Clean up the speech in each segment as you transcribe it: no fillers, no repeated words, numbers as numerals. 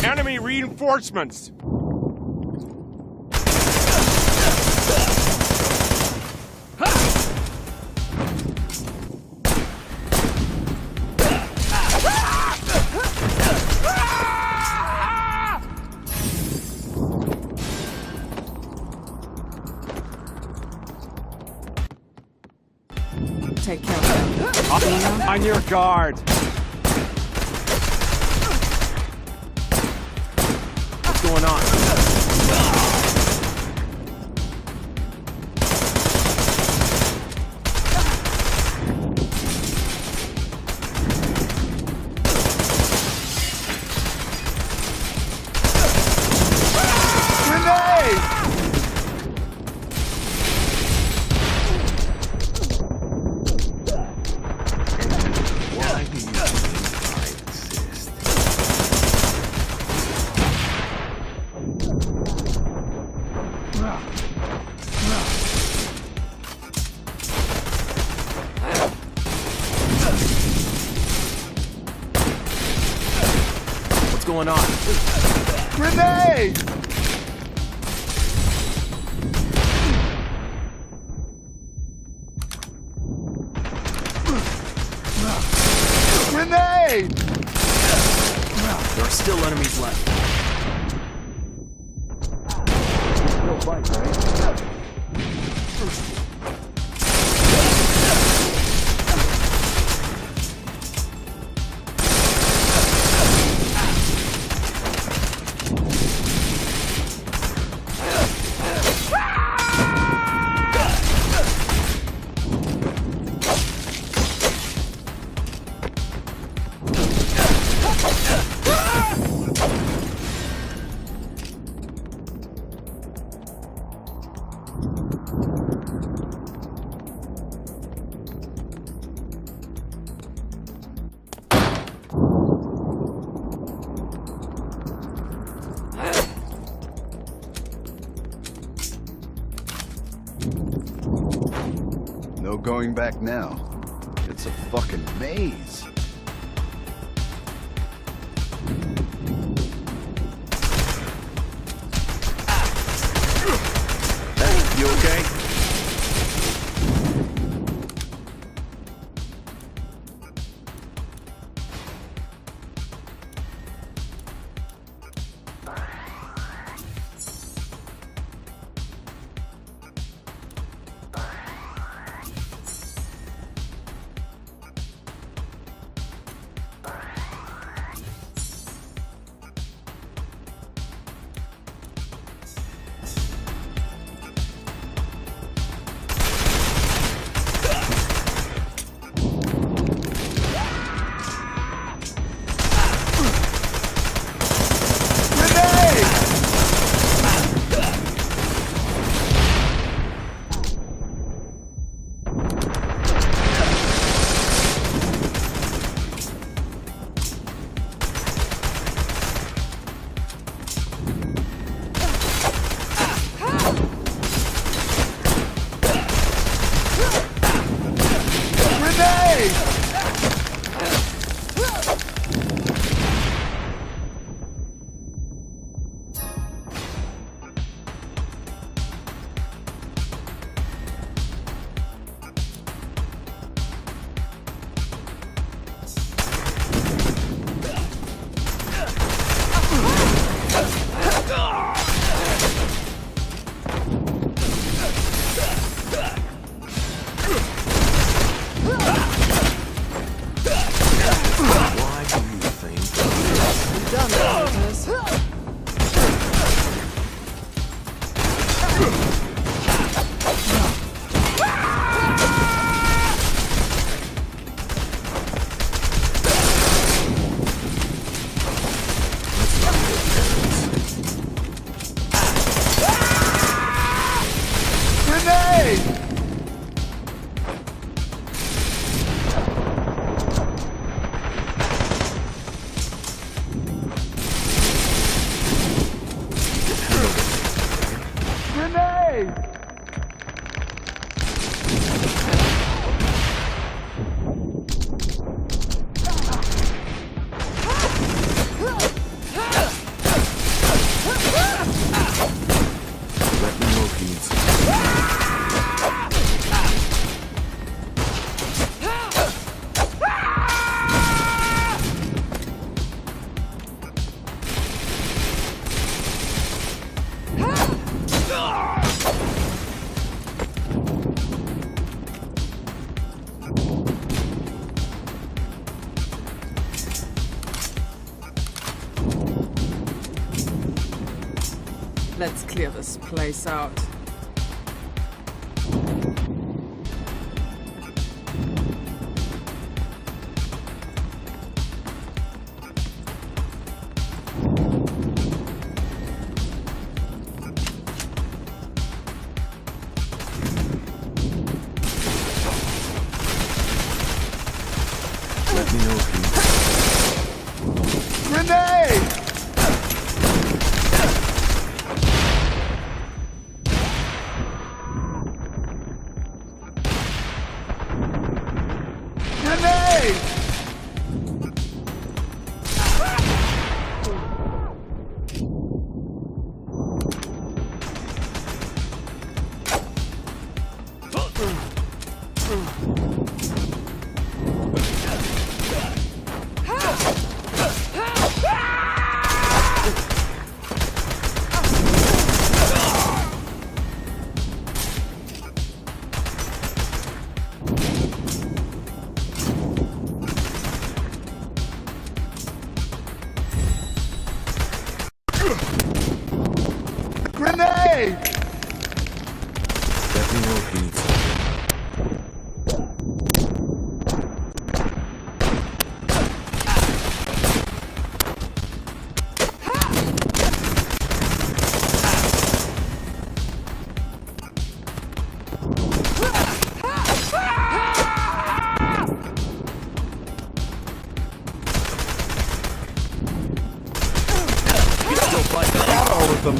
Enemy reinforcements! Take care of them. On your guard! What's going on? What's going on? Grenade! Grenade! There are still enemies left. No fight, right? No going back now. It's a fucking maze. Hey, you okay? Let's clear this place out. Let me know if you... Grenade! Grenade! Grenade! Let me know if you need something. You still fighting? Got all of them.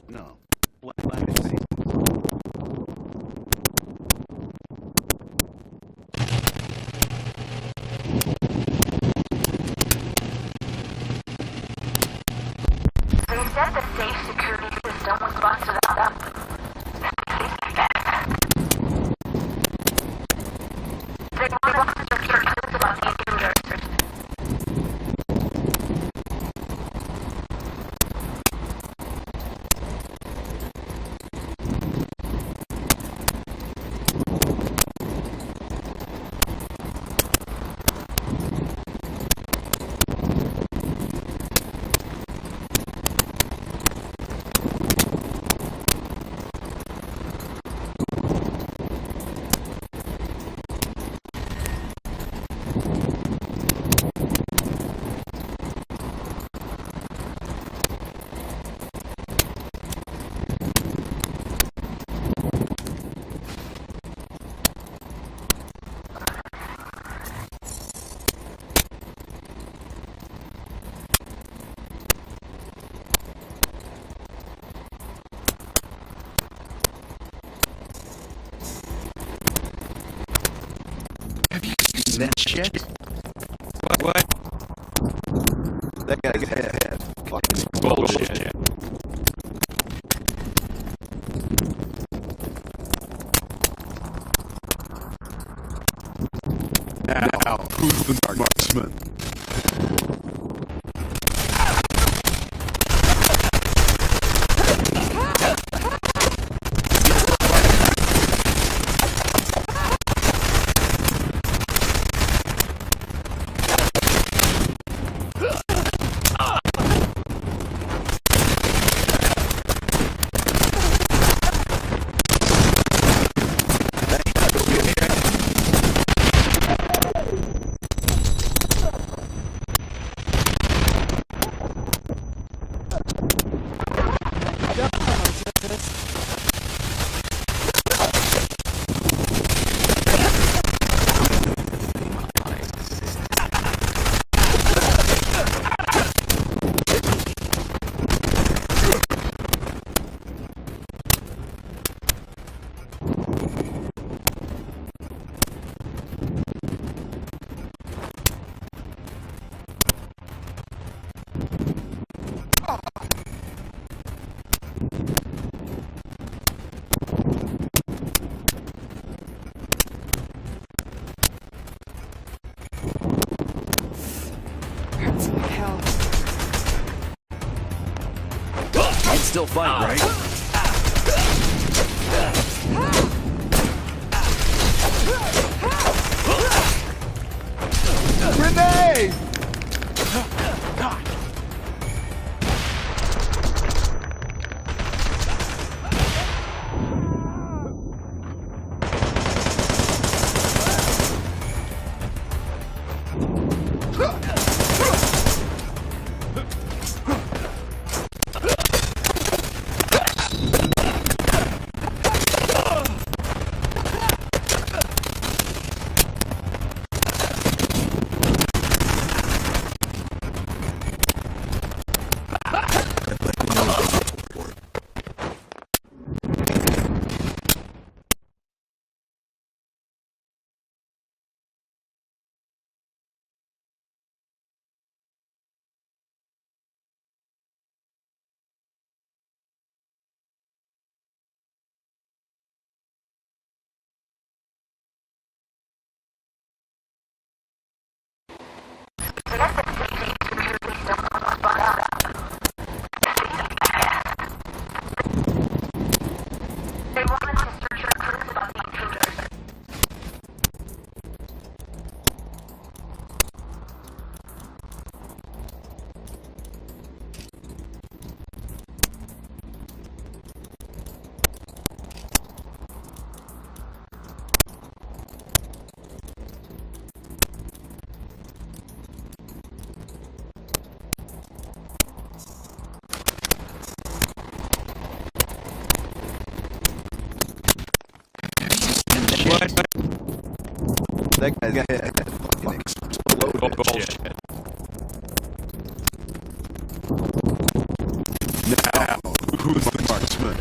No. Legacy. They said the safe security system was busted up. They wanted to secure clues about the intruders. That shit? What? That guy's head. Fucking Bullshit. Now, who's the marksman? still fight, right? Grenade! They wanted to search for clues about the intruders. What? That guy's head fucking exploded. Bullshit. Now, who's the marksman?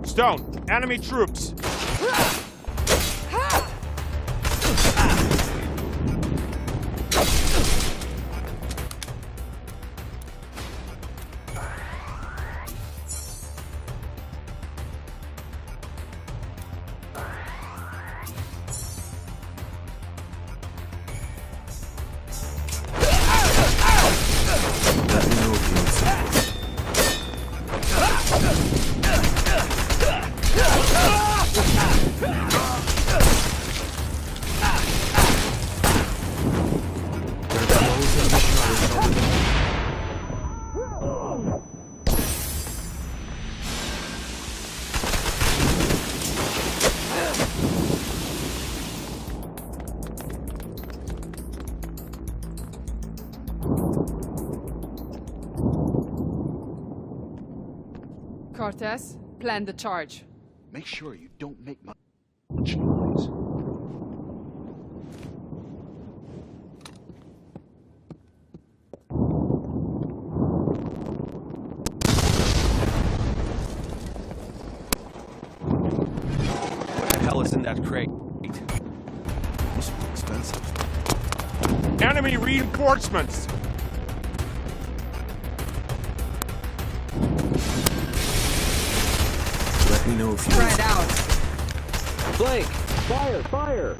Stone, enemy troops. Let me know if you need support. Cortez, plan the charge. Make sure you don't make much noise. What the hell is in that crate? Must be expensive. Enemy reinforcements. Let me know if you Spread out. Blake! Fire! Fire!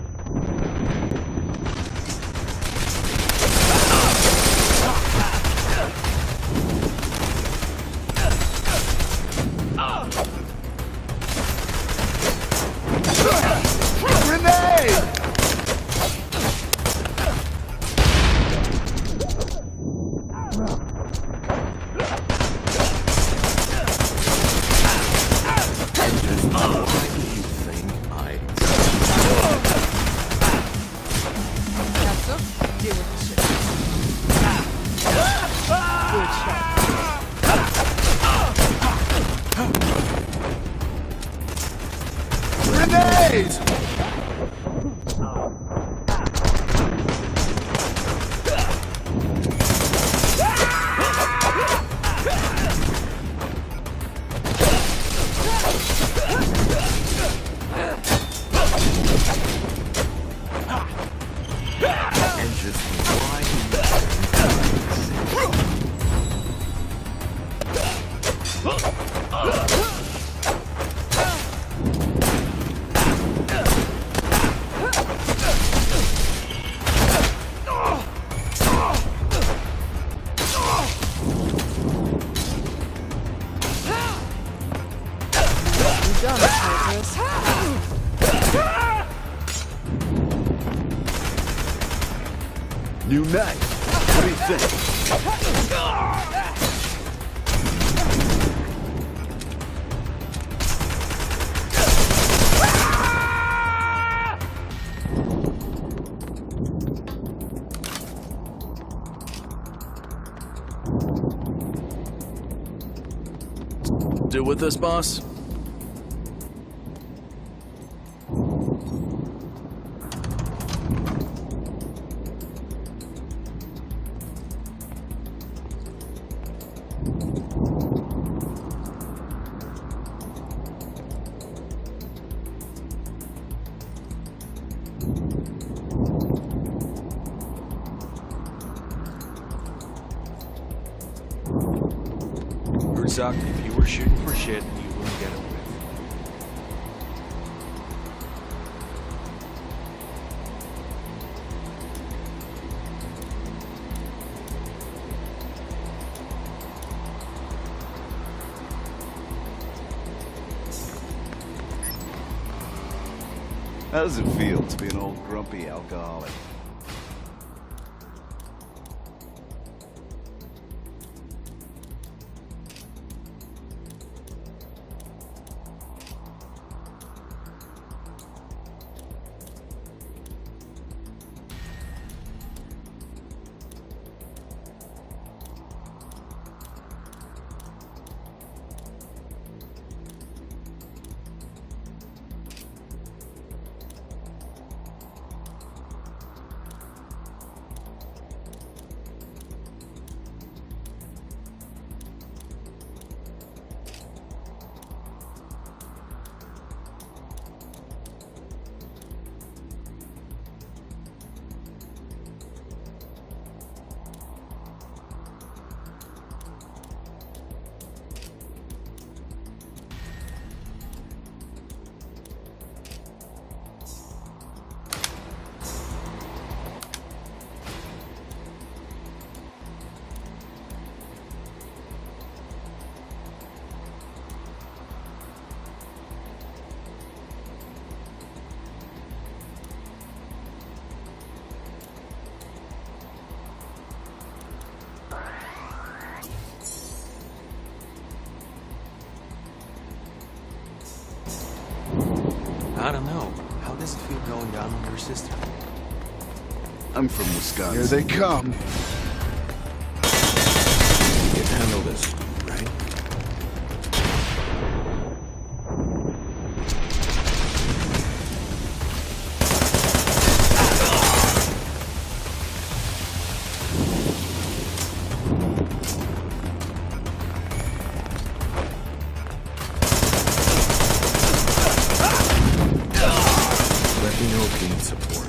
Grenade! Why do you think I... Please! And just why You done, Titus. New night. What do you think? do with this, boss? Zuck, if you were shooting for shit, you wouldn't get away. How does it feel to be an old grumpy alcoholic? I don't know. How does it feel going down on your sister? I'm from Wisconsin. Here they come. You can handle this, right? Let me know if you need support.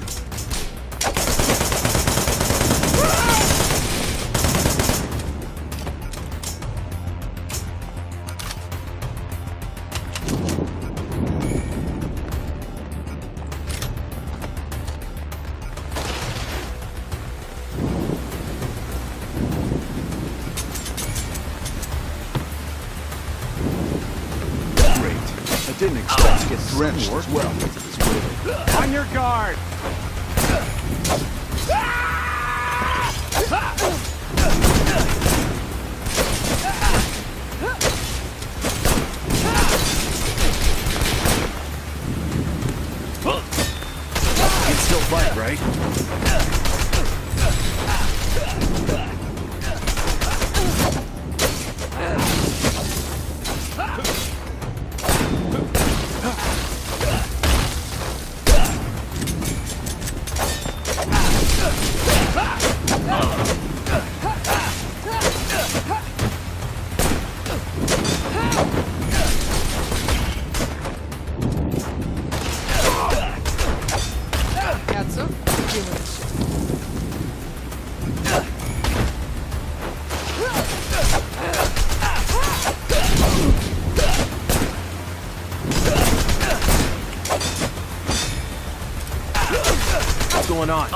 Great. I didn't expect to get drenched as well. On your guard! You can still fight, right? going on?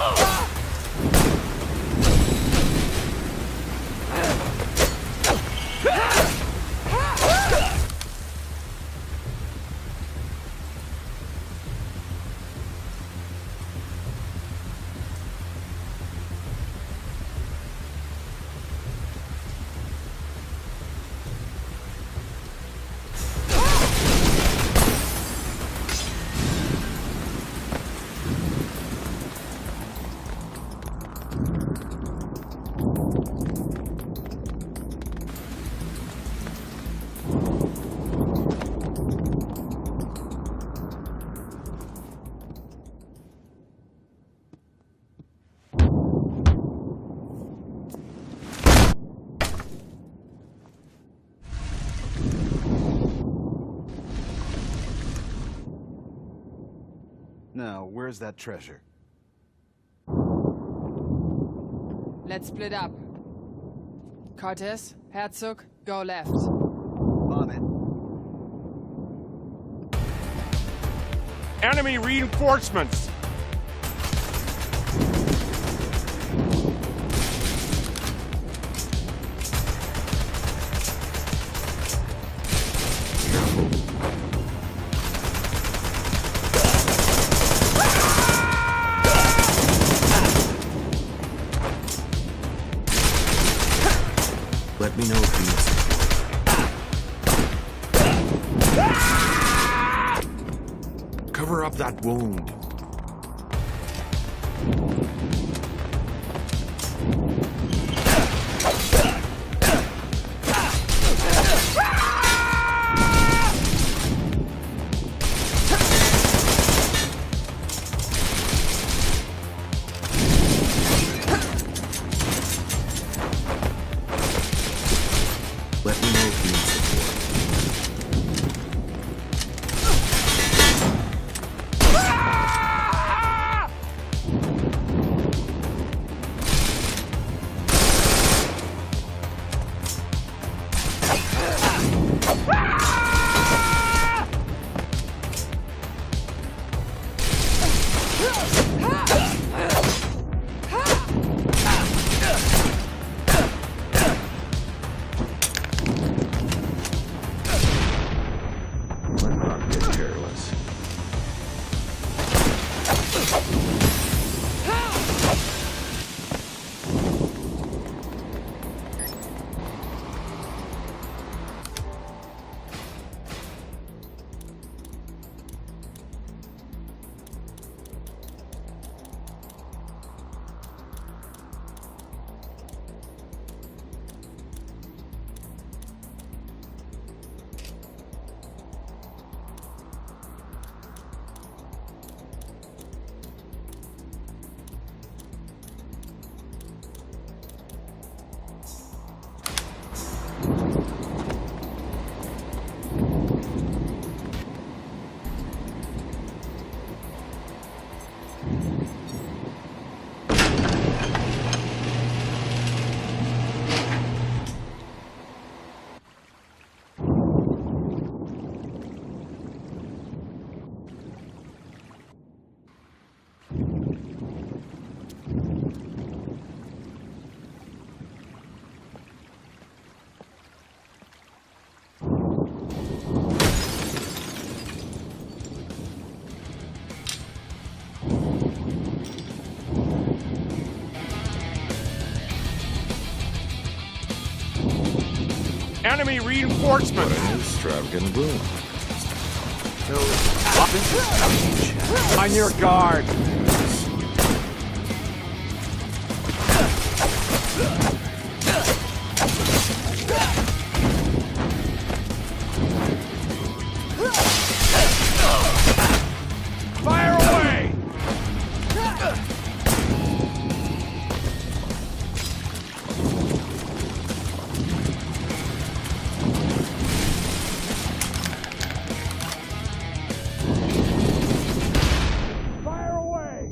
Now, where's that treasure? Let's split up. Cortez, Herzog, go left. On it. Enemy reinforcements! Let me know if you need support. Cover up that wound. Let me know if you need support. Enemy reinforcement! What an extravagant room. On your guard! Fire away! Fire away!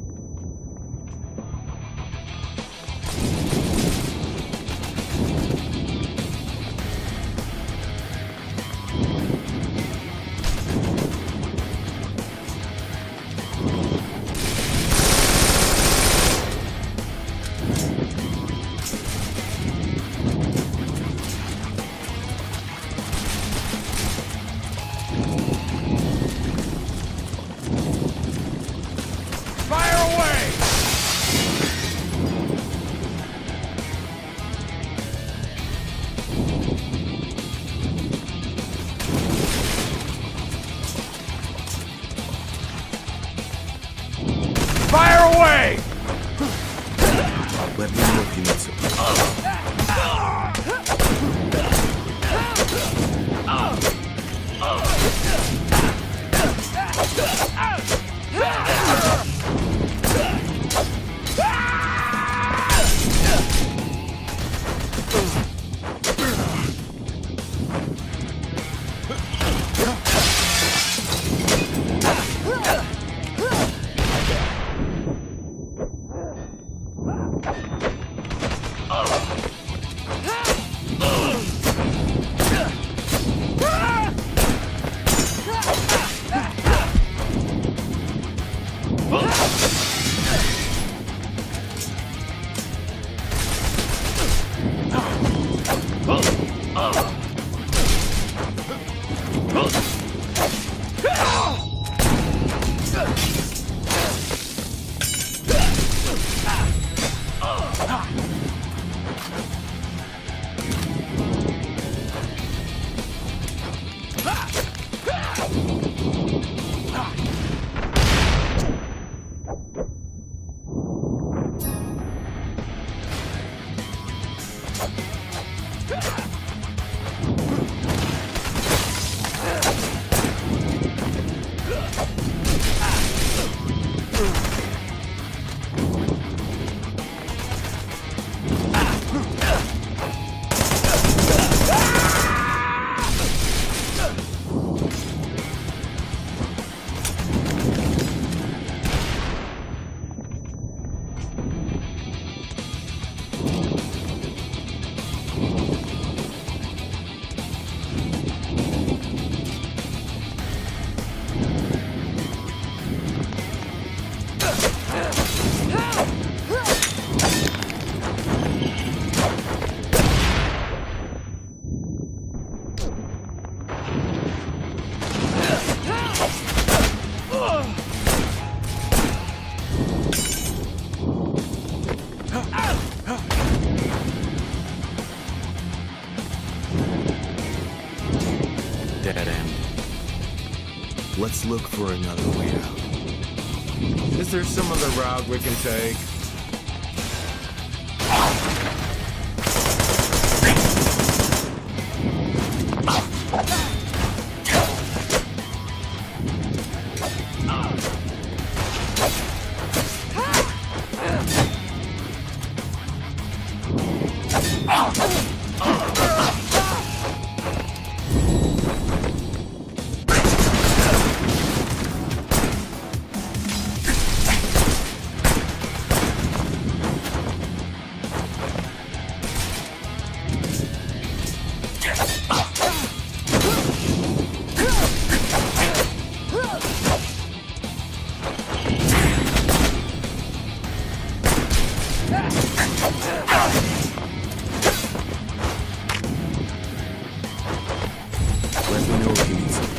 Let me know if you need support. Dead end. Let's look for another way out. Is there some other route we can take? Let me know if you need support.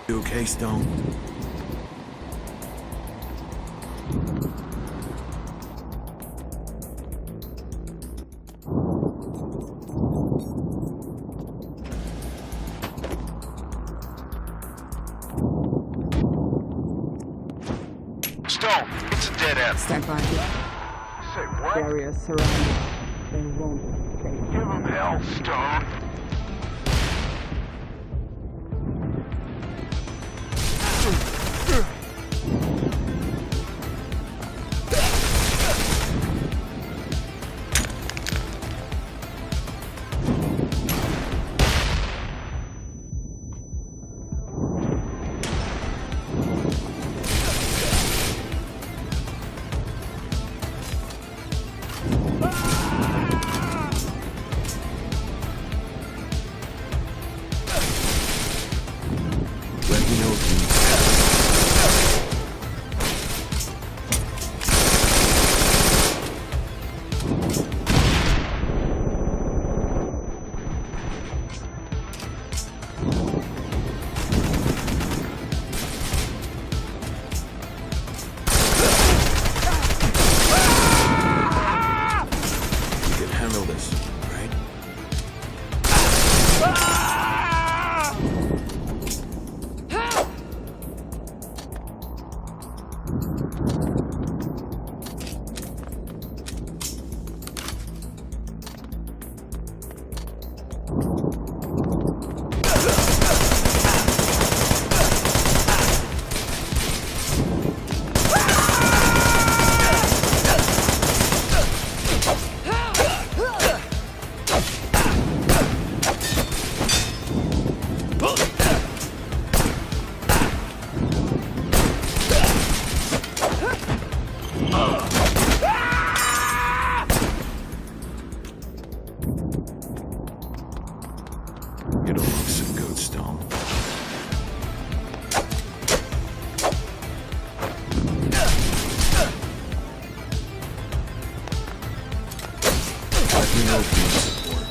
You okay, Stone? Stone, it's a dead end. Stand by. Say what? Barrier surrounded. They won't escape. Give him hell, Stone. Let me know if you... You can handle this, right? You don't look so good, Stone. Let me know if you need support.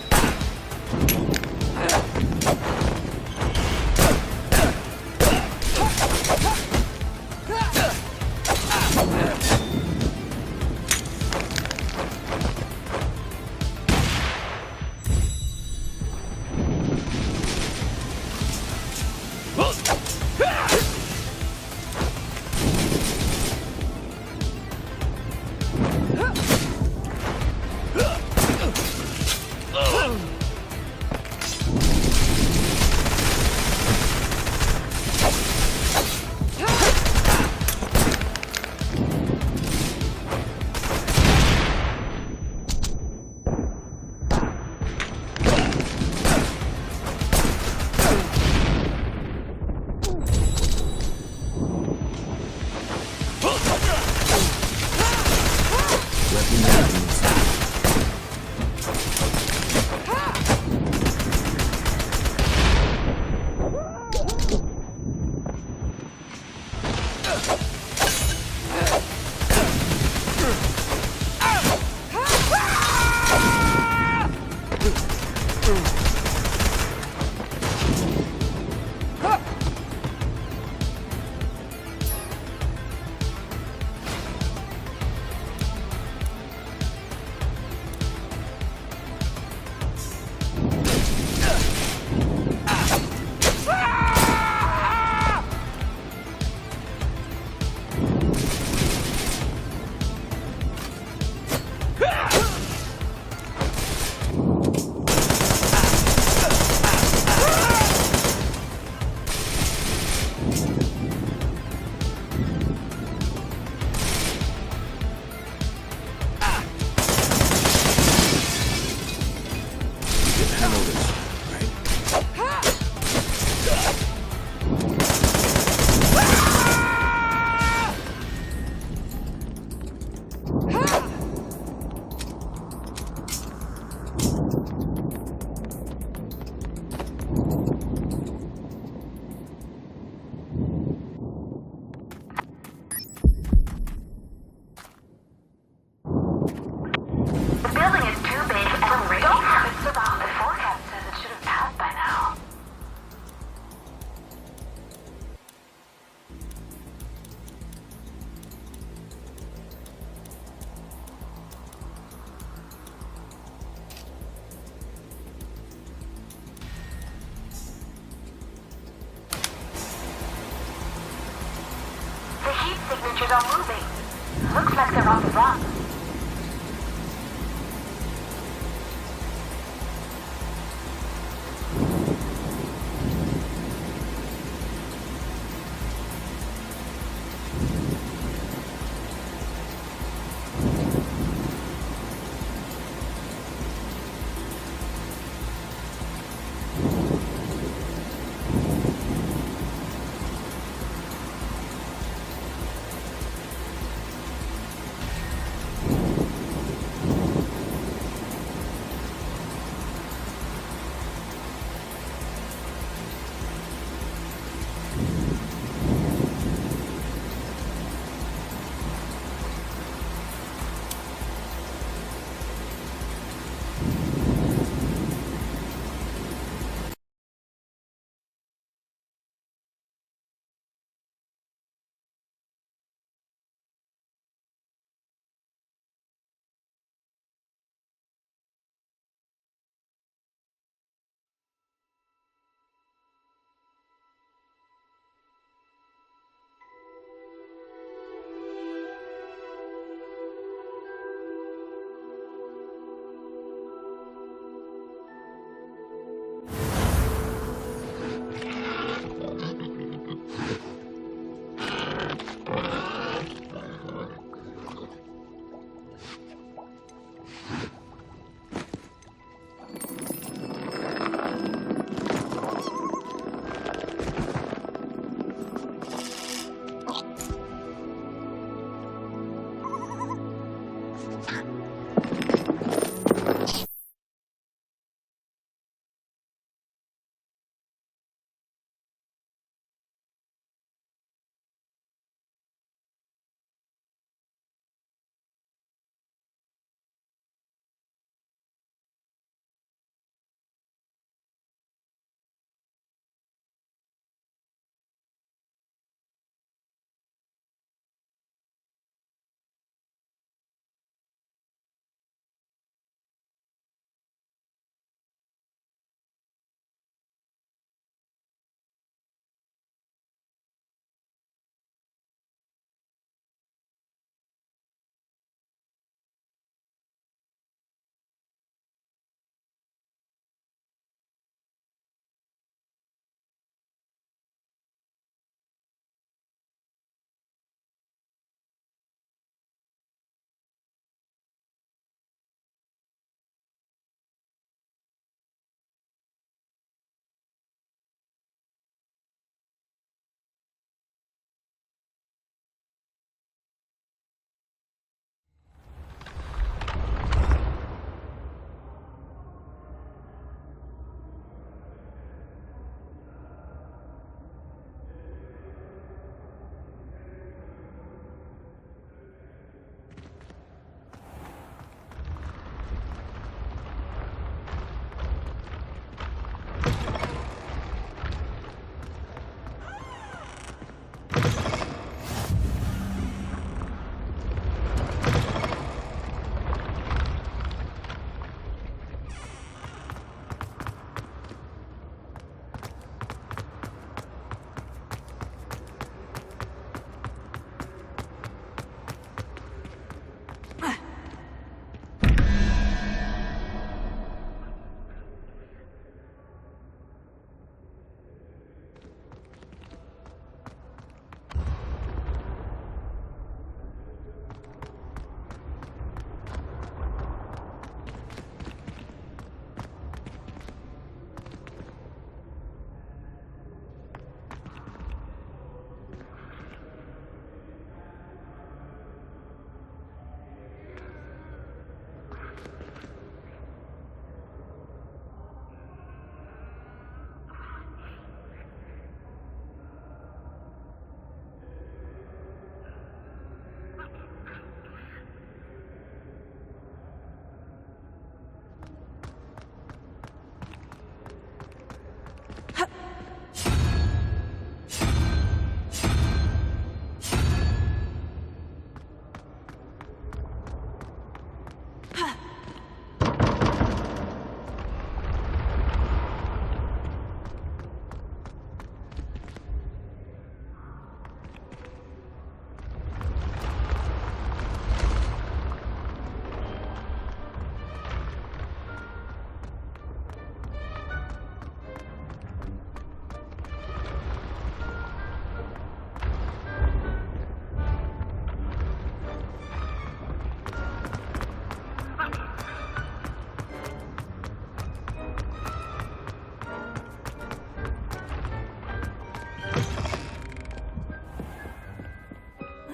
Let me know if you need support. signatures are moving. Looks like they're on the run.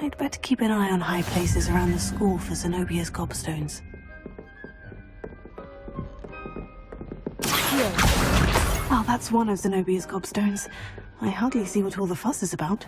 I'd better keep an eye on high places around the school for Zenobia's gobstones. Here. Well, that's one of Zenobia's gobstones. I hardly see what all the fuss is about.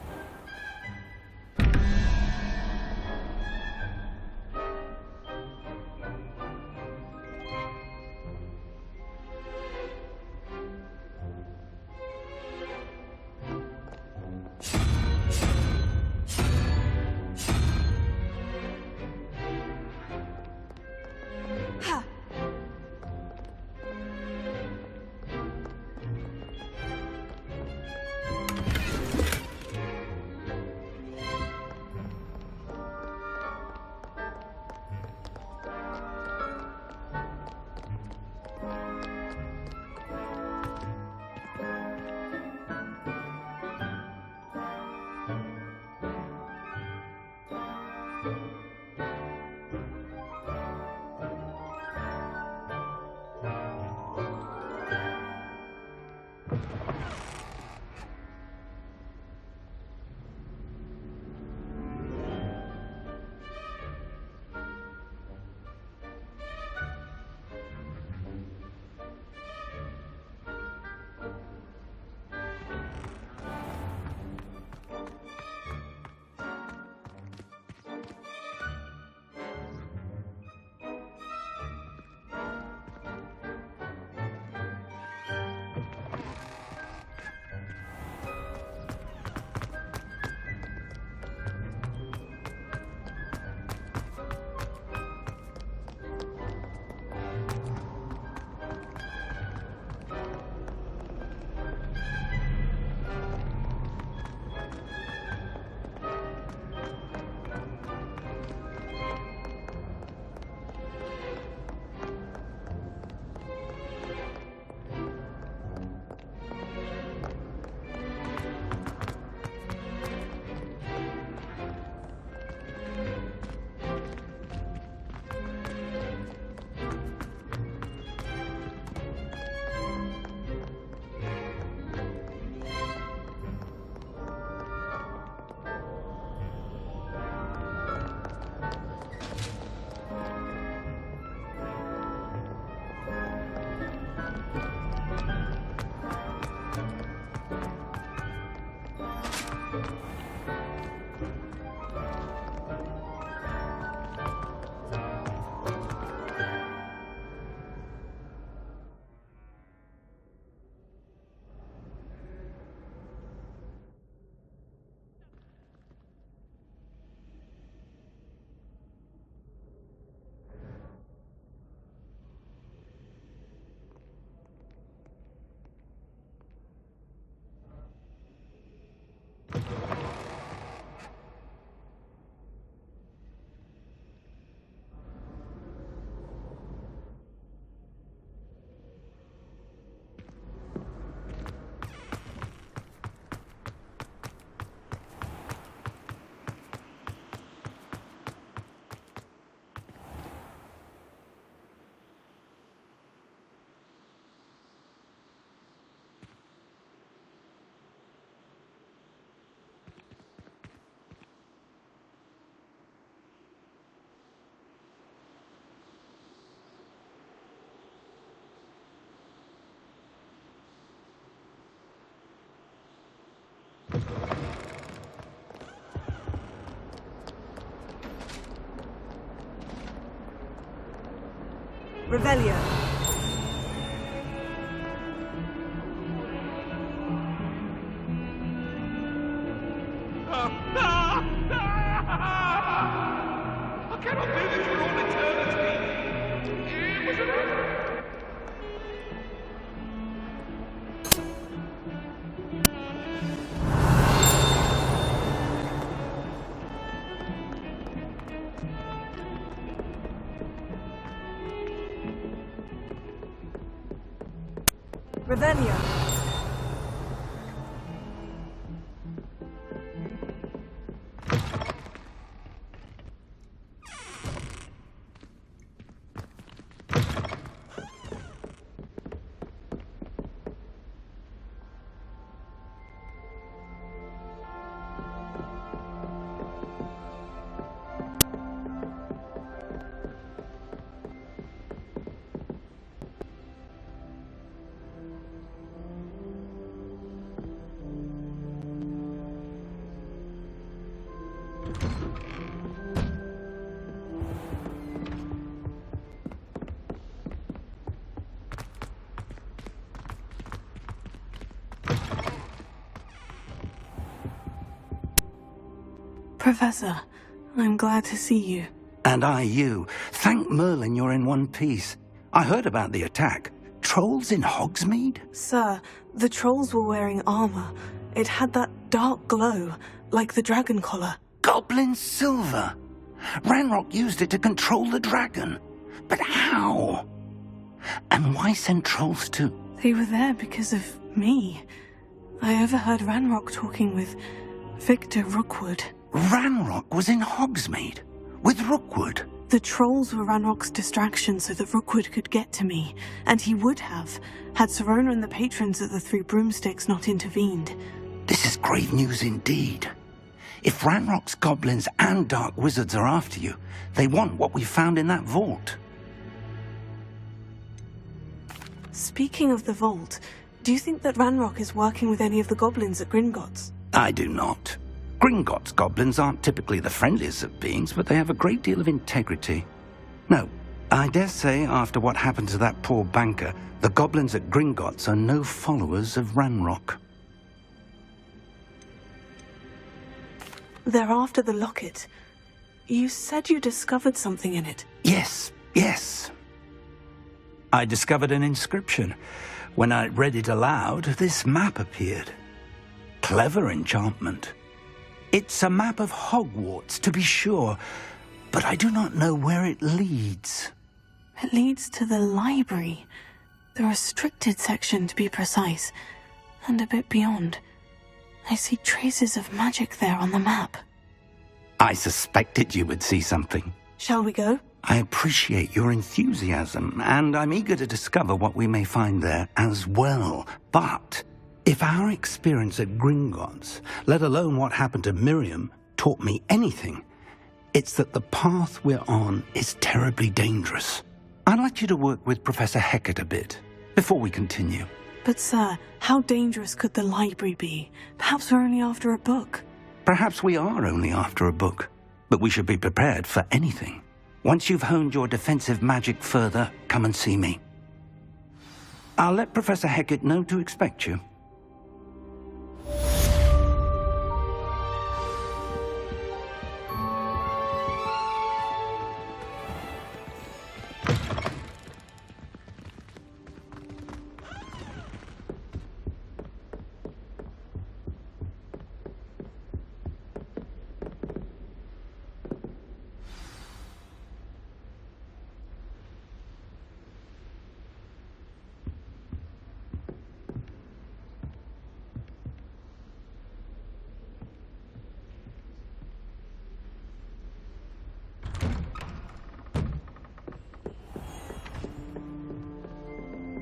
Revelio. I cannot do this for all eternity. It was an error. Revelio. Professor, I'm glad to see you. And I you. Thank Merlin you're in one piece. I heard about the attack. Trolls in Hogsmeade? Sir, the trolls were wearing armor. It had that dark glow, like the dragon collar. Goblin silver! Ranrock used it to control the dragon. But how? And why send trolls to... They were there because of me. I overheard Ranrock talking with Victor Rookwood. Ranrock was in Hogsmeade? With Rookwood? The trolls were Ranrock's distraction so that Rookwood could get to me, and he would have, had Serona and the patrons of the Three Broomsticks not intervened. This is grave news indeed. If Ranrock's goblins and dark wizards are after you, they want what we found in that vault. Speaking of the vault, do you think that Ranrock is working with any of the goblins at Gringotts? I do not. Gringotts goblins aren't typically the friendliest of beings, but they have a great deal of integrity. No, I dare say after what happened to that poor banker, the goblins at Gringotts are no followers of Ranrock. They're after the locket. You said you discovered something in it. Yes. I discovered an inscription. When I read it aloud, this map appeared. Clever enchantment. It's a map of Hogwarts, to be sure, but I do not know where it leads. It leads to the library. The restricted section, to be precise, and a bit beyond. I see traces of magic there on the map. I suspected you would see something. Shall we go? I appreciate your enthusiasm, and I'm eager to discover what we may find there as well. But if our experience at Gringotts, let alone what happened to Miriam, taught me anything, it's that the path we're on is terribly dangerous. I'd like you to work with Professor Hecat a bit before we continue. But sir, how dangerous could the library be? Perhaps we're only after a book. Perhaps we are only after a book, but we should be prepared for anything. Once you've honed your defensive magic further, come and see me. I'll let Professor Hecat know to expect you.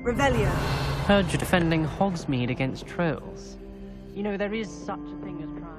Revelio. Heard you're defending Hogsmeade against trolls. You know, there is such a thing as trying...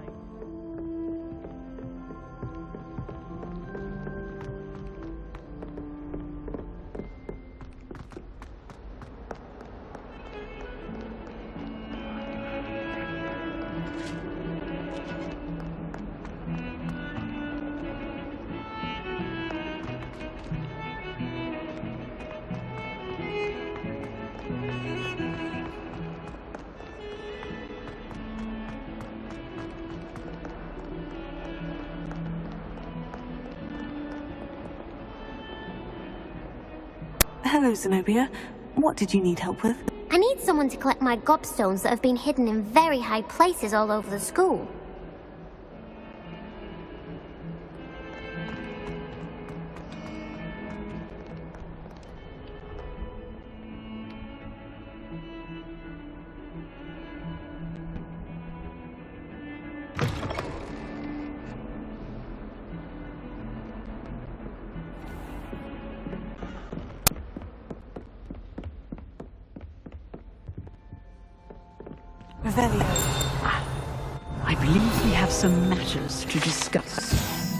Hello, Zenobia. What did you need help with? I need someone to collect my gobstones that have been hidden in very high places all over the school. Revelio. I believe we have some matters to discuss.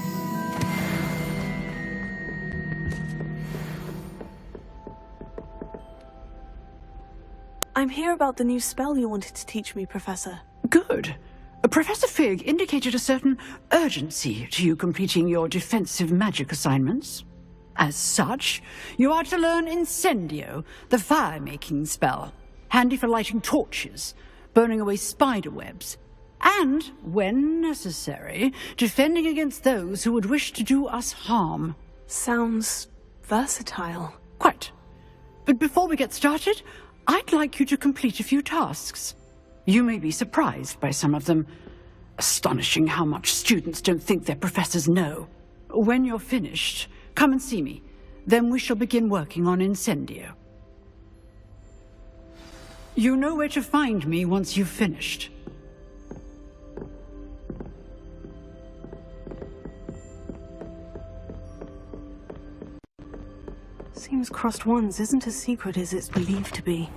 I'm here about the new spell you wanted to teach me, Professor. Good. Professor Fig indicated a certain urgency to you completing your defensive magic assignments. As such, you are to learn Incendio, the fire-making spell, handy for lighting torches, burning away spider webs, And, when necessary, defending against those who would wish to do us harm. Sounds versatile. Quite. But before we get started, I'd like you to complete a few tasks. You may be surprised by some of them. Astonishing how much students don't think their professors know. When you're finished, come and see me. Then we shall begin working on Incendio. You know where to find me once you've finished. Seems Crossed Wands isn't as secret as it's believed to be.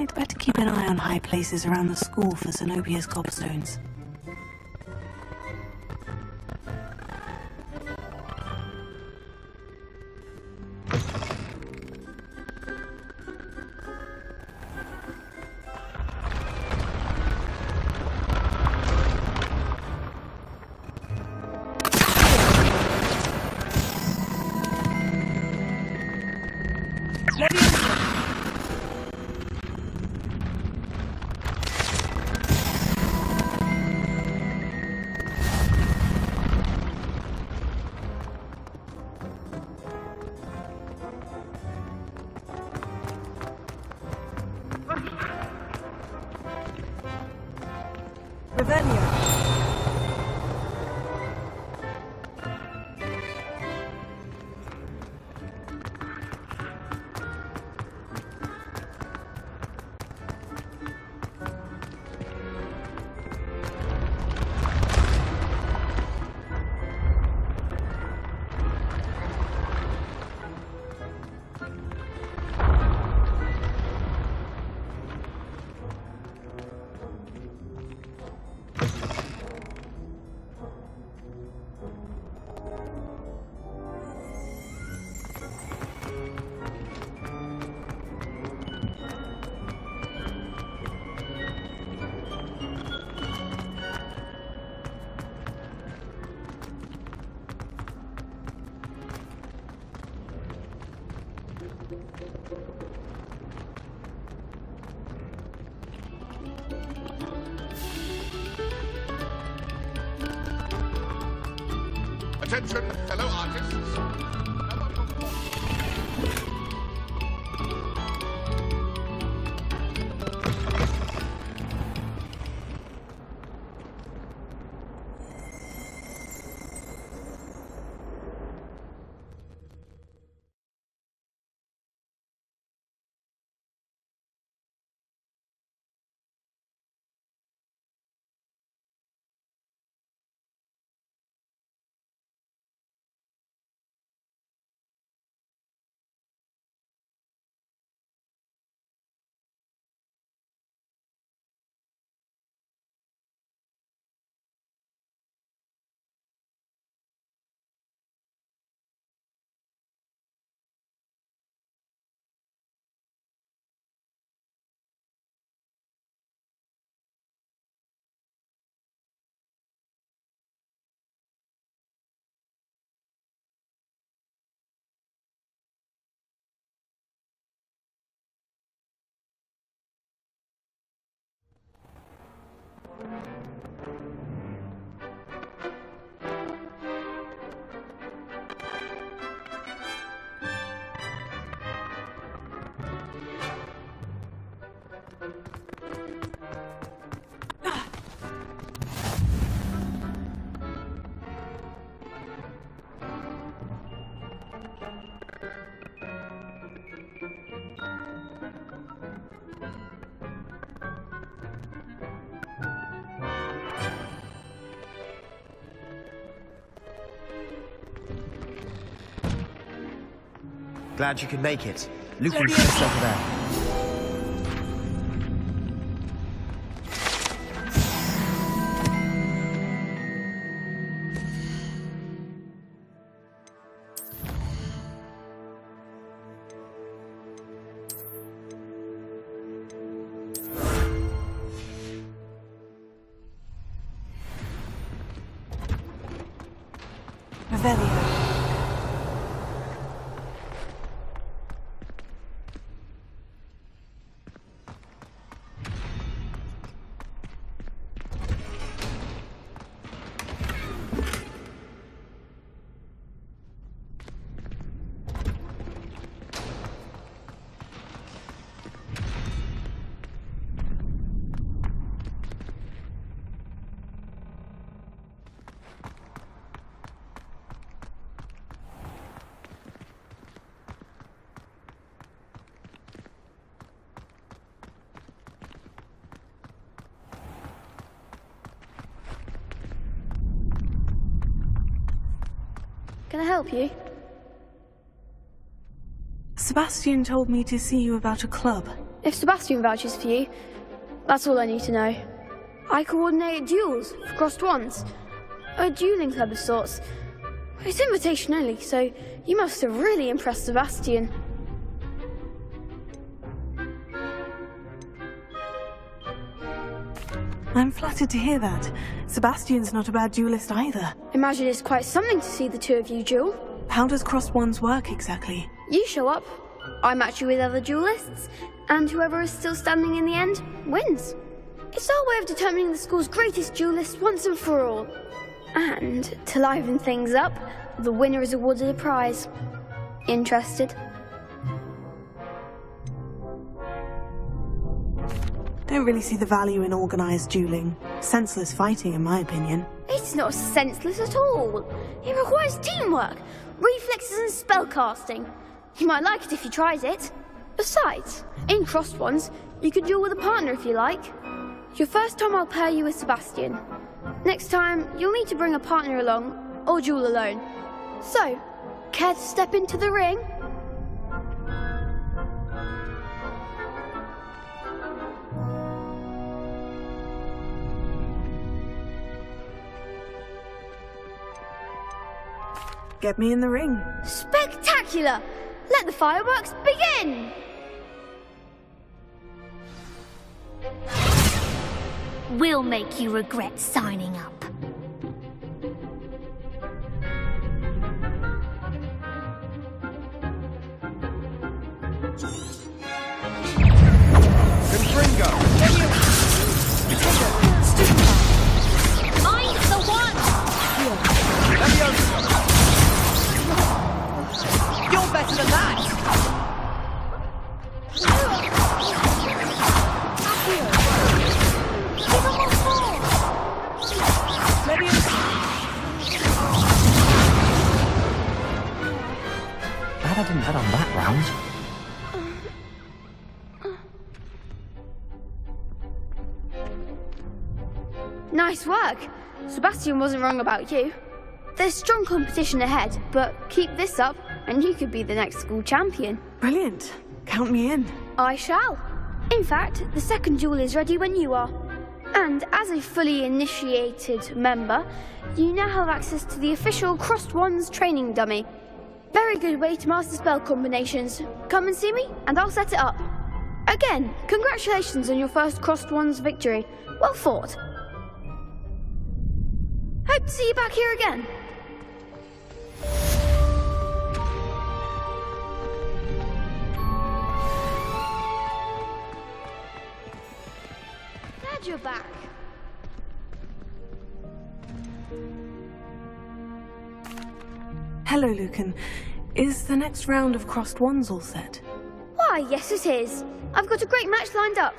I'd better keep an eye on high places around the school for Zenobia's gobstones. Attention, fellow artists. Glad you could make it. Luke will be over there. Revelio. Can I help you? Sebastian told me to see you about a club. If Sebastian vouches for you, that's all I need to know. I coordinate duels for crossed wands. A dueling club of sorts. It's invitation only, so you must have really impressed Sebastian. I'm flattered to hear that. Sebastian's not a bad duelist either. Imagine it's quite something to see the two of you duel. How does crossed wands work exactly? You show up, I match you with other duelists, and whoever is still standing in the end wins. It's our way of determining the school's greatest duelist once and for all. And to liven things up, the winner is awarded a prize. Interested? Don't really see the value in organized dueling. Senseless fighting, in my opinion. It's not senseless at all. It requires teamwork, reflexes and spellcasting. You might like it if you tried it. Besides, in crossed ones, you could duel with a partner if you like. Your first time I'll pair you with Sebastian. Next time, you'll need to bring a partner along, or duel alone. So, care to step into the ring? Get me in the ring. Spectacular! Let the fireworks begin! We'll make you regret signing up. I'm the one! round. Nice work. Sebastian wasn't wrong about you. There's strong competition ahead, but keep this up and you could be the next school champion. Brilliant. Count me in. I shall. In fact, the second duel is ready when you are. And as a fully initiated member, you now have access to the official Crossed Wands training dummy. Very good way to master spell combinations. Come and see me, and I'll set it up. Again, congratulations on your first Crossed Wands victory. Well fought. Hope to see you back here again. Glad you're back. Hello, Lucan. Is the next round of Crossed Wands all set? Why, yes it is. I've got a great match lined up.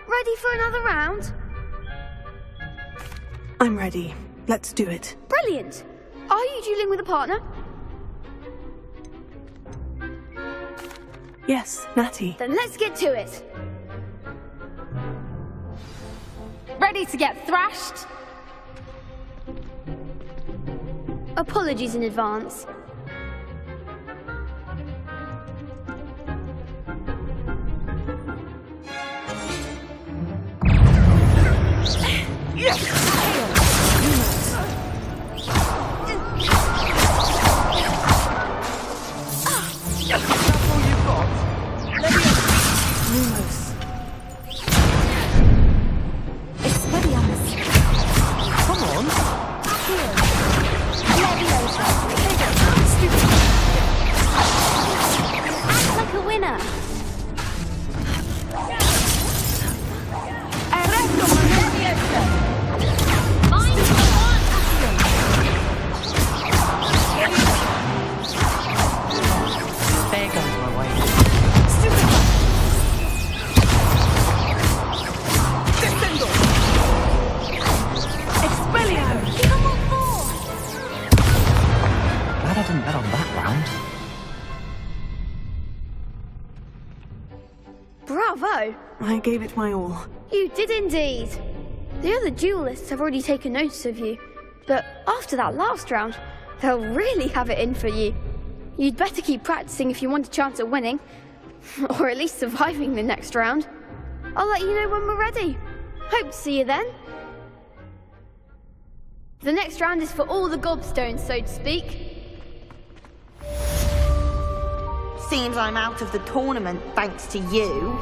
Ready for another round? I'm ready. Let's do it. Brilliant. Are you dueling with a partner? Yes, Natty. Then let's get to it. Ready to get thrashed? Apologies in advance. Bravo! I gave it my all. You did indeed. The other duelists have already taken notice of you, but after that last round, they'll really have it in for you. You'd better keep practicing if you want a chance at winning, or at least surviving the next round. I'll let you know when we're ready. Hope to see you then. The next round is for all the gobstones, so to speak. Seems I'm out of the tournament thanks to you.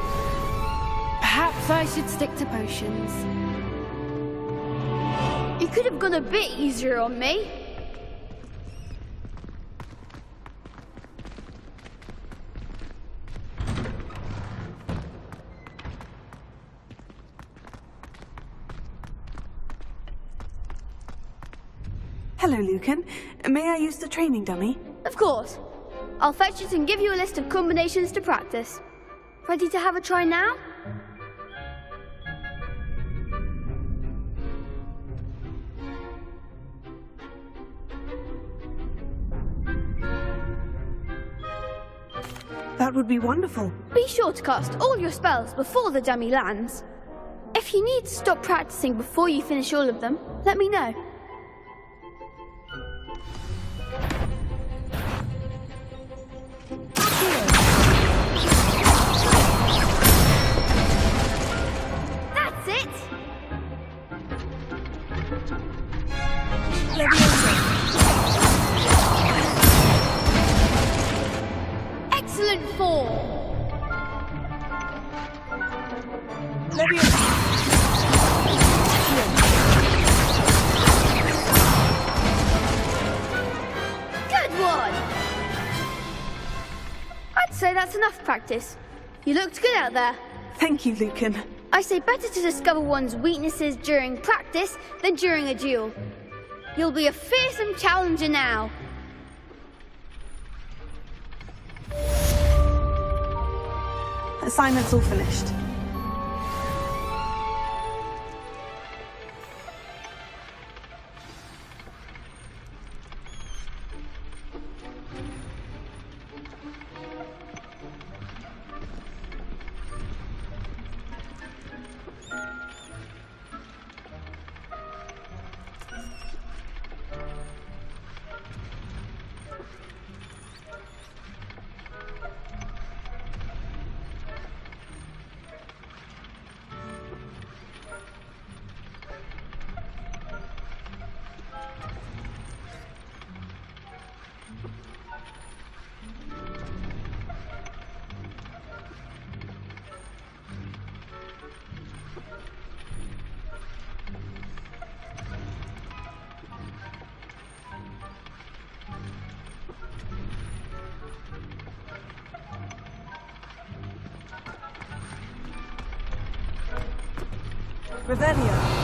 Perhaps I should stick to potions. You could have gone a bit easier on me. Hello, Lucan. May I use the training dummy? Of course. I'll fetch it and give you a list of combinations to practice. Ready to have a try now? That would be wonderful. Be sure to cast all your spells before the dummy lands. If you need to stop practicing before you finish all of them, let me know. That's it! Excellent form! Good one! I'd say that's enough practice. You looked good out there. Thank you, Lucan. I say better to discover one's weaknesses during practice than during a duel. You'll be a fearsome challenger now. Assignment's all finished. Revelio.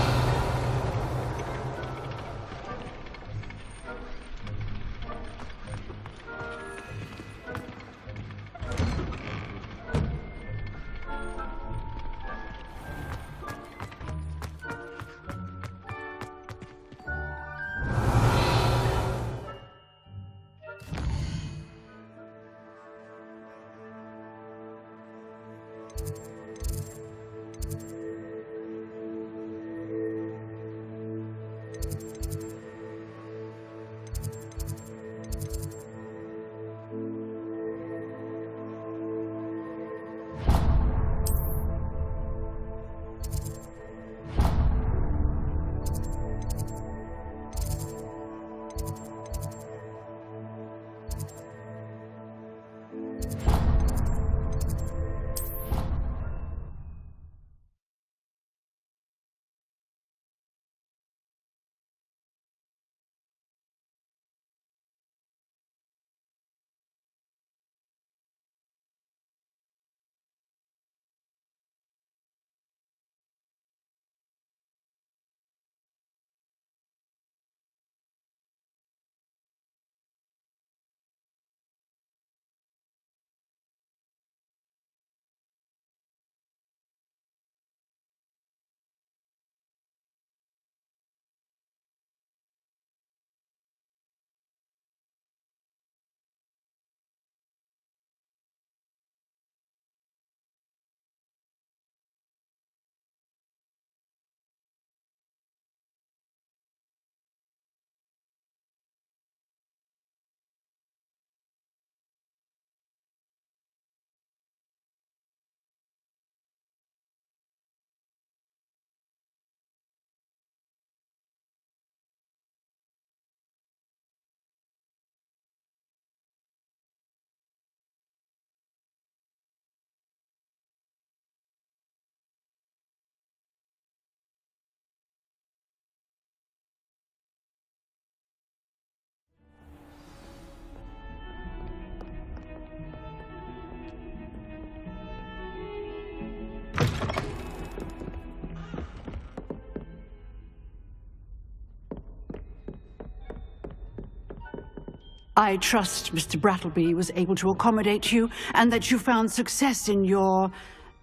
I trust Mr. Brattleby was able to accommodate you, and that you found success in your...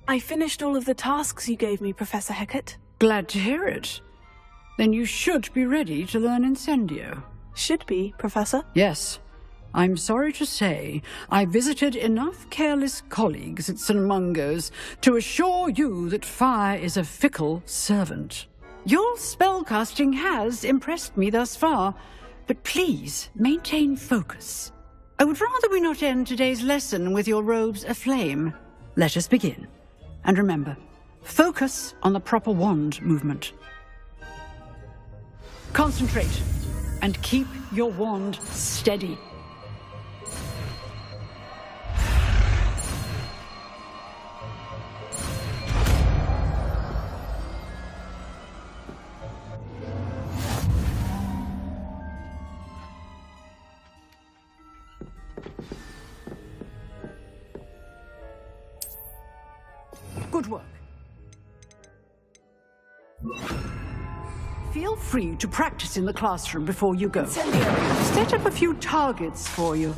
I finished all of the tasks you gave me, Professor Hecat. Glad to hear it. Then you should be ready to learn Incendio. Should be, Professor? Yes. I'm sorry to say, I visited enough careless colleagues at St. Mungo's to assure you that fire is a fickle servant. Your spellcasting has impressed me thus far, but please maintain focus. I would rather we not end today's lesson with your robes aflame. Let us begin. And remember, focus on the proper wand movement. Concentrate and keep your wand steady. Good work. Feel free to practice in the classroom before you go. Set up a few targets for you.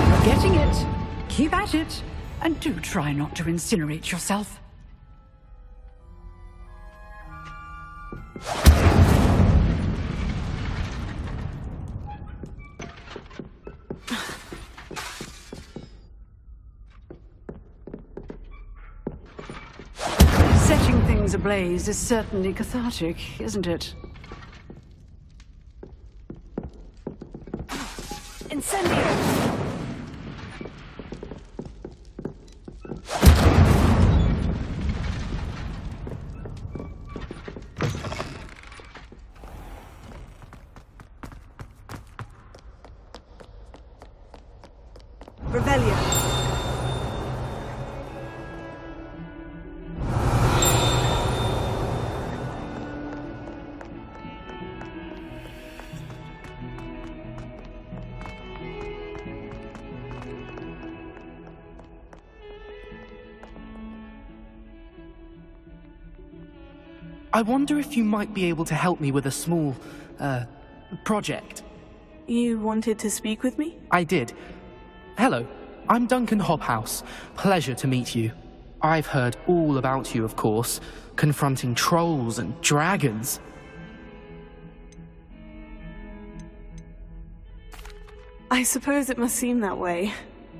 You're getting it. Keep at it. And do try not to incinerate yourself. Setting things ablaze is certainly cathartic, isn't it? Incendio! Revelio. I wonder if you might be able to help me with a small, project. You wanted to speak with me? I did. Hello, I'm Duncan Hobhouse. Pleasure to meet you. I've heard all about you, of course, confronting trolls and dragons. I suppose it must seem that way.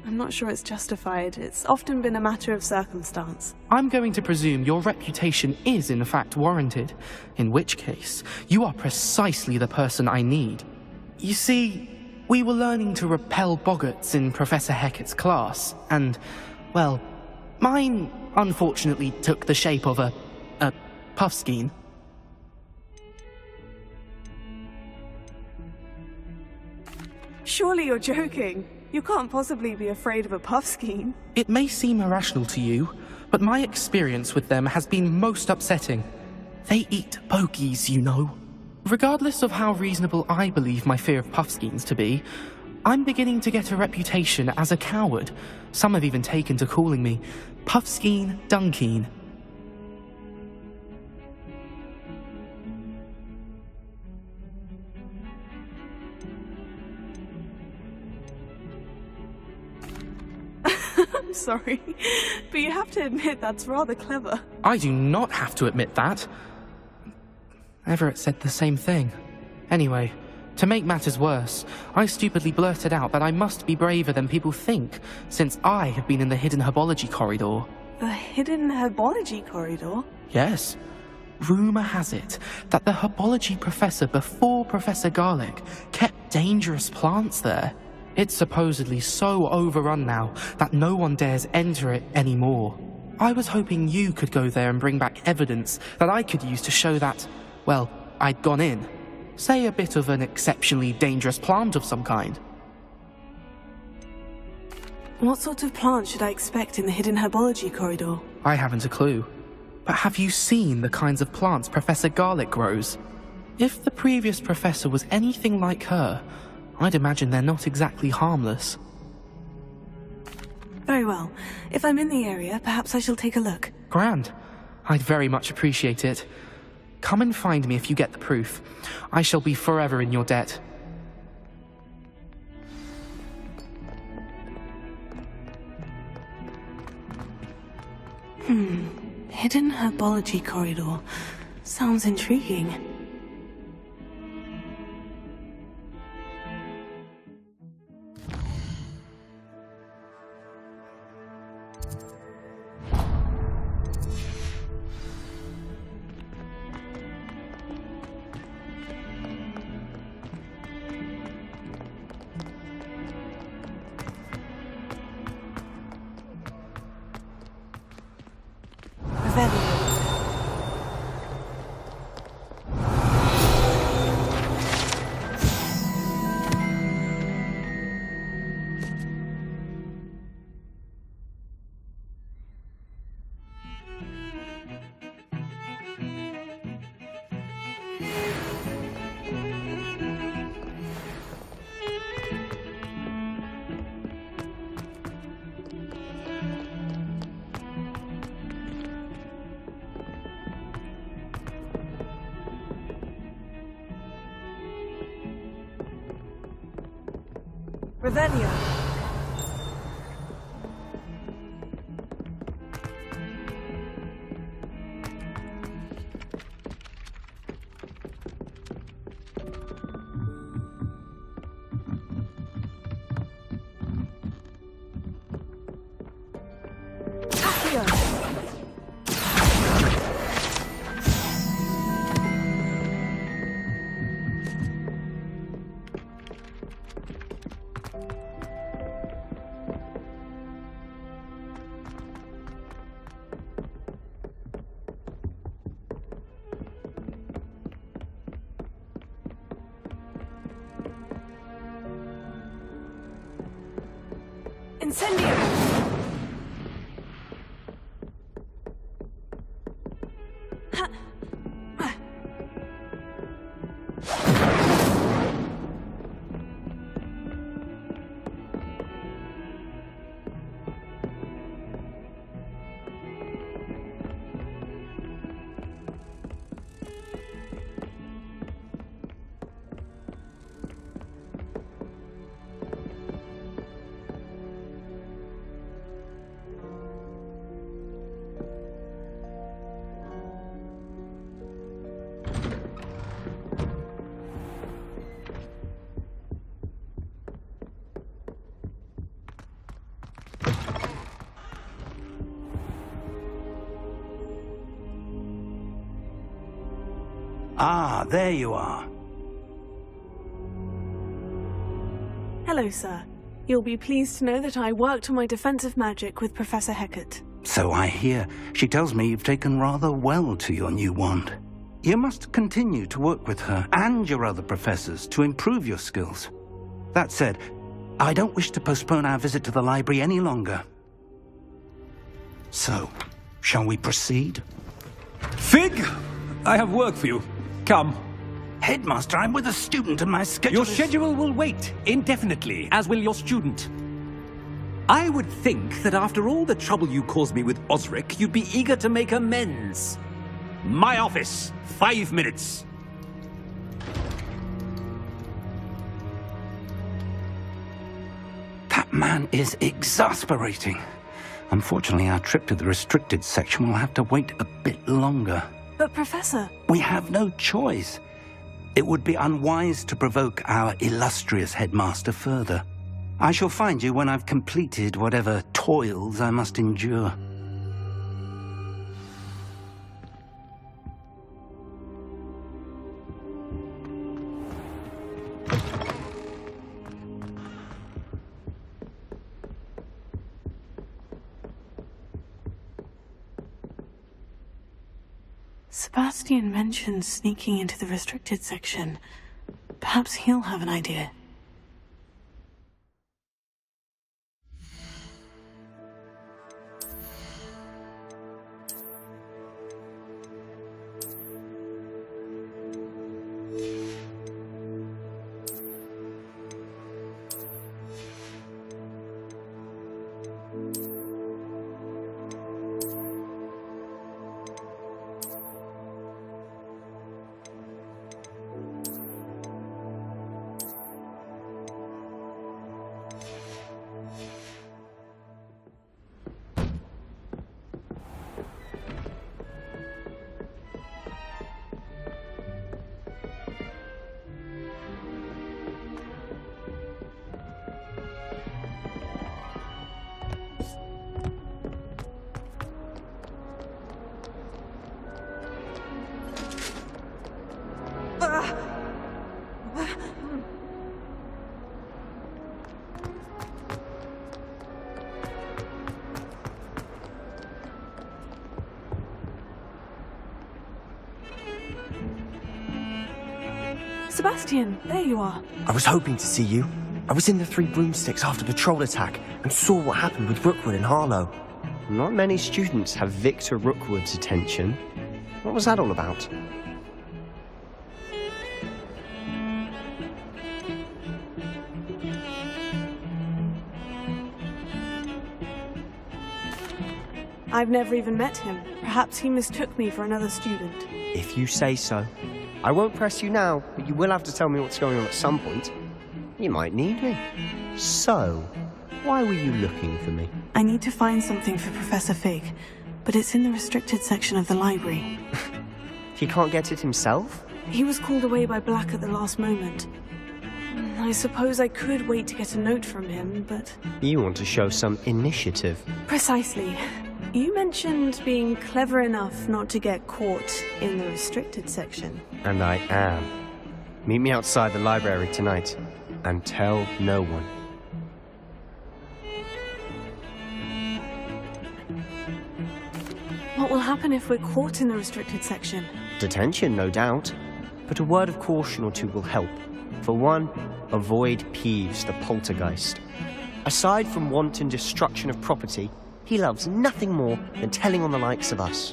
I'm not sure it's justified. It's often been a matter of circumstance. I'm going to presume your reputation is in fact warranted, in which case, you are precisely the person I need. You see, we were learning to repel boggarts in Professor Hecat's class, and, well, mine unfortunately took the shape of a puffskein. Surely you're joking. You can't possibly be afraid of a puffskein. It may seem irrational to you, but my experience with them has been most upsetting. They eat bogies, you know. Regardless of how reasonable I believe my fear of puffskeins to be, I'm beginning to get a reputation as a coward. Some have even taken to calling me Puffskein Dunkeen. I'm sorry, but you have to admit that's rather clever. I do not have to admit that. Everett said the same thing. Anyway, to make matters worse, I stupidly blurted out that I must be braver than people think, since I have been in the hidden herbology corridor. The hidden herbology corridor? Yes. Rumor has it that the herbology professor before Professor Garlic kept dangerous plants there. It's supposedly so overrun now that no one dares enter it anymore. I was hoping you could go there and bring back evidence that I could use to show that, well, I'd gone in. Say a bit of an exceptionally dangerous plant of some kind. What sort of plant should I expect in the hidden herbology corridor? I haven't a clue. But have you seen the kinds of plants Professor Garlic grows? If the previous professor was anything like her, I'd imagine they're not exactly harmless. Very well. If I'm in the area, perhaps I shall take a look. Grand. I'd very much appreciate it. Come and find me if you get the proof. I shall be forever in your debt. Hidden herbology corridor. Sounds intriguing. Revelio. Incendio! Ah, there you are. Hello, sir. You'll be pleased to know that I worked on my defensive magic with Professor Hecat. So I hear. She tells me you've taken rather well to your new wand. You must continue to work with her and your other professors to improve your skills. That said, I don't wish to postpone our visit to the library any longer. So, shall we proceed? Fig! I have work for you. Come. Headmaster, I'm with a student and my schedule Your schedule will wait indefinitely, as will your student. I would think that after all the trouble you caused me with Osric, you'd be eager to make amends. My office, 5 minutes. That man is exasperating. Unfortunately, our trip to the restricted section will have to wait a bit longer. But, Professor... We have no choice. It would be unwise to provoke our illustrious headmaster further. I shall find you when I've completed whatever toils I must endure. Sebastian mentioned sneaking into the restricted section. Perhaps he'll have an idea. Sebastian, there you are. I was hoping to see you. I was in the Three Broomsticks after the troll attack and saw what happened with Rookwood and Harlow. Not many students have Victor Rookwood's attention. What was that all about? I've never even met him. Perhaps he mistook me for another student. If you say so. I won't press you now, but you will have to tell me what's going on at some point. You might need me. So, why were you looking for me? I need to find something for Professor Fig, but it's in the restricted section of the library. He can't get it himself? He was called away by Black at the last moment. I suppose I could wait to get a note from him, but... You want to show some initiative. Precisely. You mentioned being clever enough not to get caught in the restricted section. And I am. Meet me outside the library tonight, and tell no one. What will happen if we're caught in the restricted section? Detention, no doubt. But a word of caution or two will help. For one, avoid Peeves, the poltergeist. Aside from wanton destruction of property, he loves nothing more than telling on the likes of us.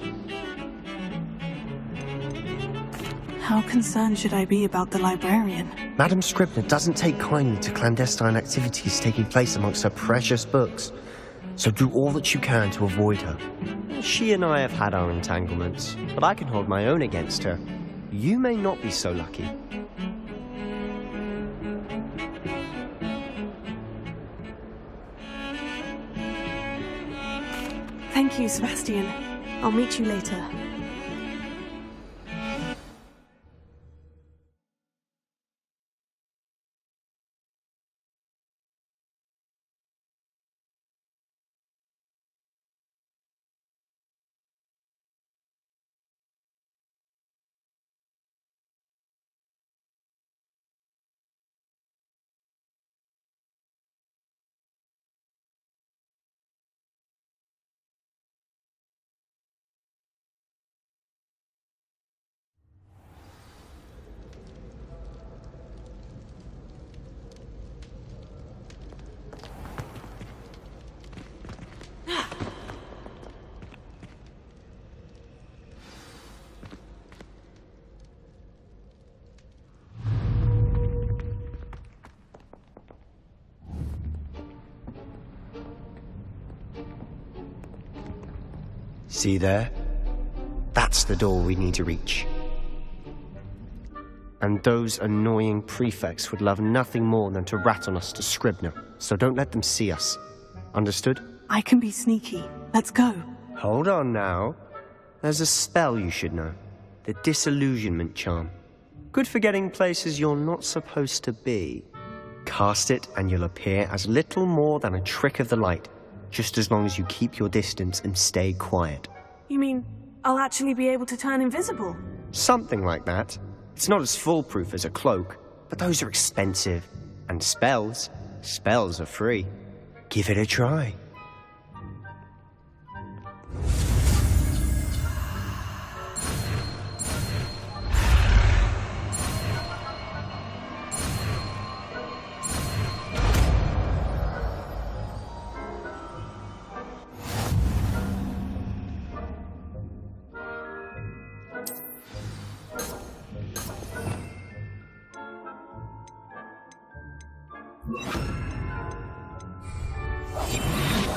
How concerned should I be about the librarian? Madame Scribner doesn't take kindly to clandestine activities taking place amongst her precious books, so do all that you can to avoid her. She and I have had our entanglements, but I can hold my own against her. You may not be so lucky. Thank you, Sebastian. I'll meet you later. See there? That's the door we need to reach. And those annoying prefects would love nothing more than to rat on us to Scribner, so don't let them see us. Understood? I can be sneaky. Let's go. Hold on now. There's a spell you should know. The Disillusionment Charm. Good for getting places you're not supposed to be. Cast it and you'll appear as little more than a trick of the light, just as long as you keep your distance and stay quiet. You mean I'll actually be able to turn invisible? Something like that. It's not as foolproof as a cloak, but those are expensive. And spells are free. Give it a try.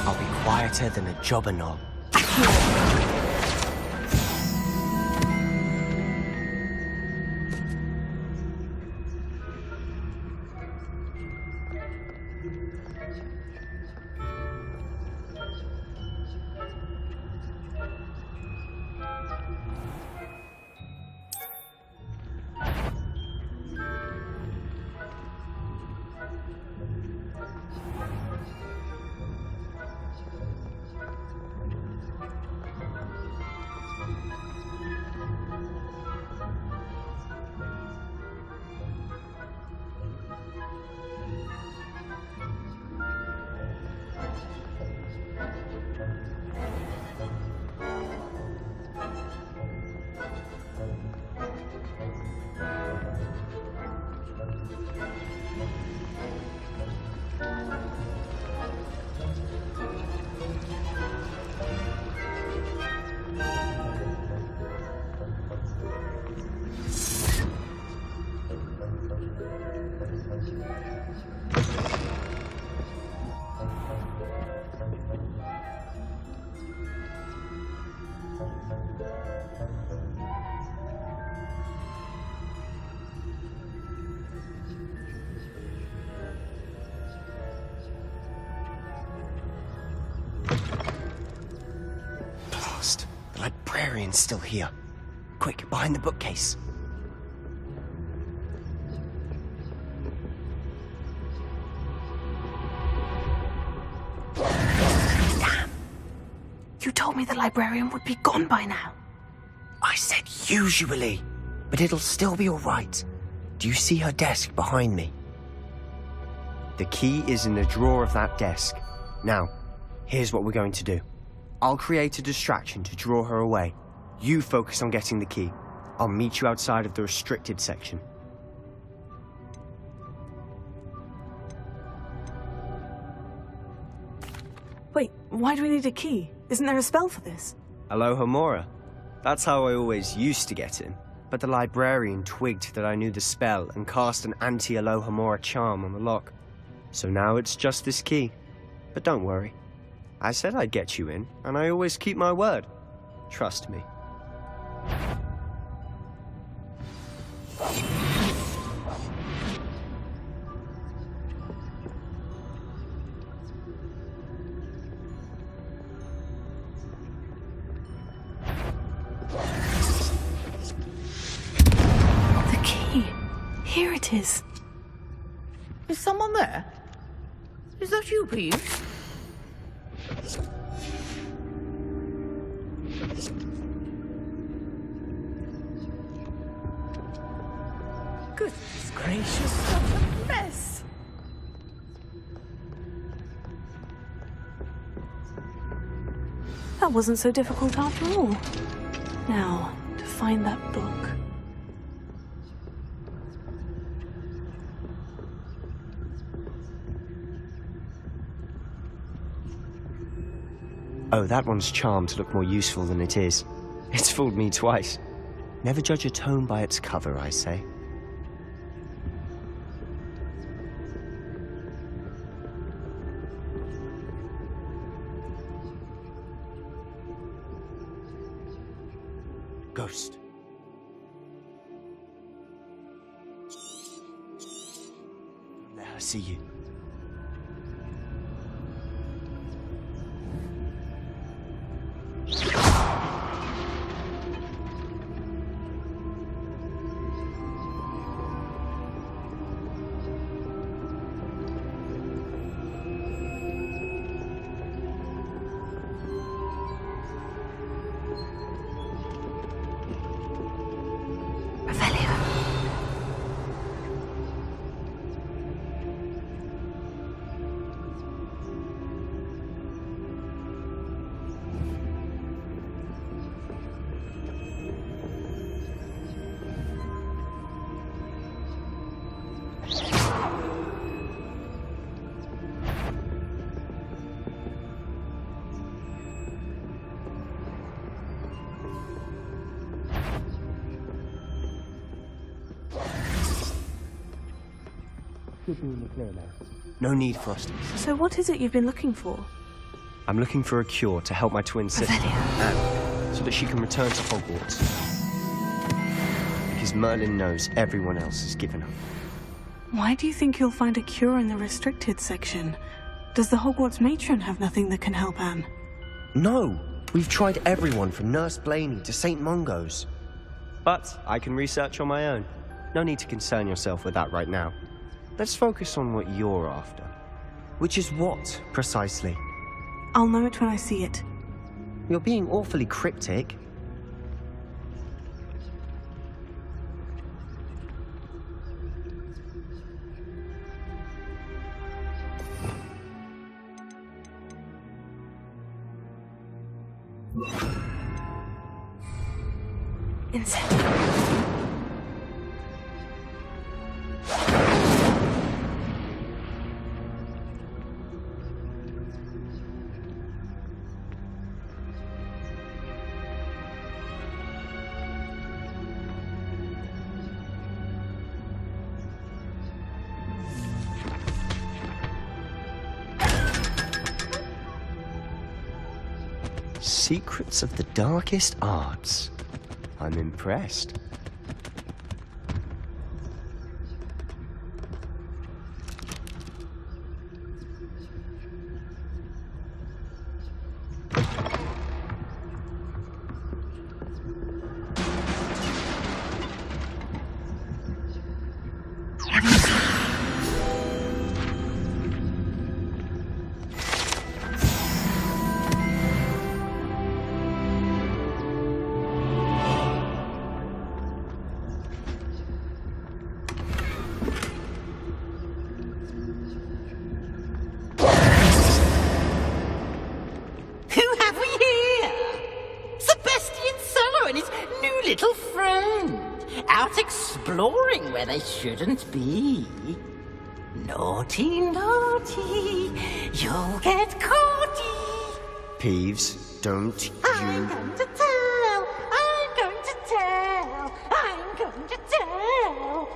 I'll be quieter than a jobber knob. The librarian's still here. Quick, behind the bookcase. Damn! You told me the librarian would be gone by now. I said usually, but it'll still be all right. Do you see her desk behind me? The key is in the drawer of that desk. Now, here's what we're going to do. I'll create a distraction to draw her away. You focus on getting the key. I'll meet you outside of the restricted section. Wait, why do we need a key? Isn't there a spell for this? Alohomora. That's how I always used to get in. But the librarian twigged that I knew the spell and cast an anti-Alohomora charm on the lock. So now it's just this key. But don't worry. I said I'd get you in, and I always keep my word. Trust me. The key. Here it is. Is someone there? Is that you, Peeves? Goodness gracious, what a mess! That wasn't so difficult after all. Now, to find that book. Oh, that one's charmed to look more useful than it is. It's fooled me twice. Never judge a tome by its cover, I say. Ghost. Don't let her see you. Should be in the clear now. No need for us to. So what is it you've been looking for? I'm looking for a cure to help my twin sister, Anne, so that she can return to Hogwarts. Because Merlin knows everyone else has given up. Why do you think you'll find a cure in the restricted section? Does the Hogwarts matron have nothing that can help Anne? No! We've tried everyone from Nurse Blaney to St. Mungo's. But I can research on my own. No need to concern yourself with that right now. Let's focus on what you're after. Which is what, precisely? I'll know it when I see it. You're being awfully cryptic. Incendiary. Secrets of the darkest arts. I'm impressed. Little friend, out exploring where they shouldn't be. Naughty, naughty, you'll get caughty. Peeves, don't I'm going to tell, I'm going to tell, I'm going to tell.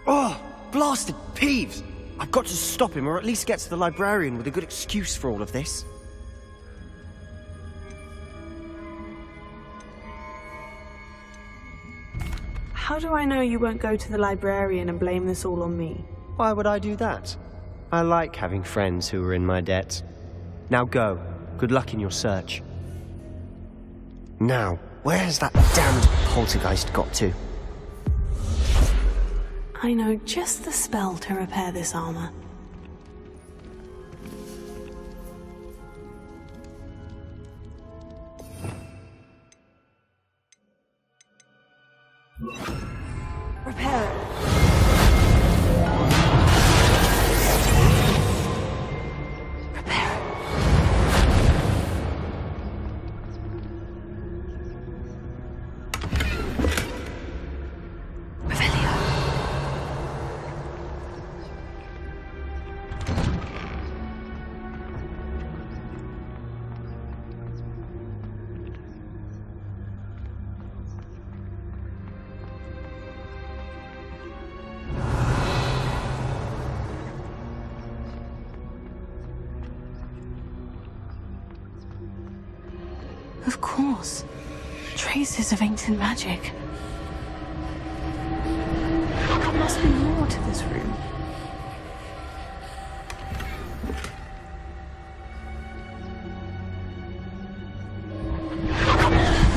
Oh, blasted Peeves! I've got to stop him, or at least get to the librarian with a good excuse for all of this. How do I know you won't go to the librarian and blame this all on me? Why would I do that? I like having friends who are in my debt. Now go. Good luck in your search. Now, where's that damned poltergeist got to? I know just the spell to repair this armor. Repair it. Of course. Traces of ancient magic. There must be more to this room.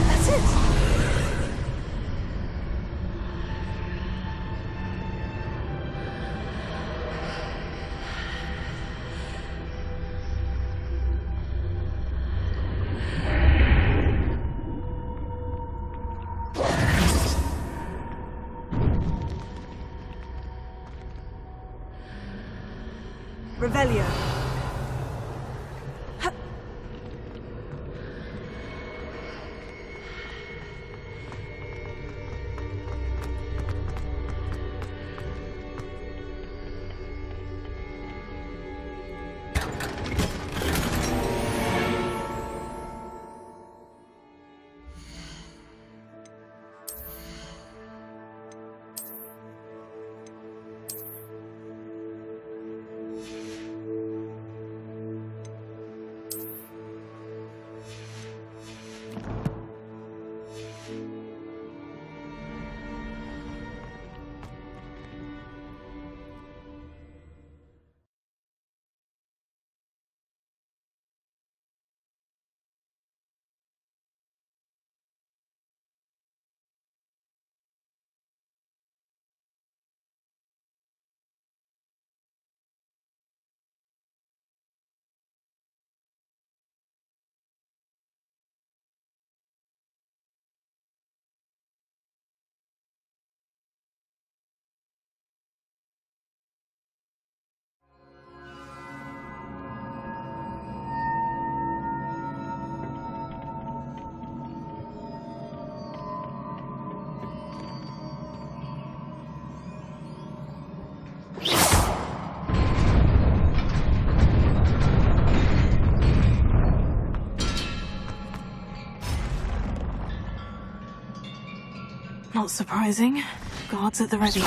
That's it! Revelio. Not surprising. Guards at the ready.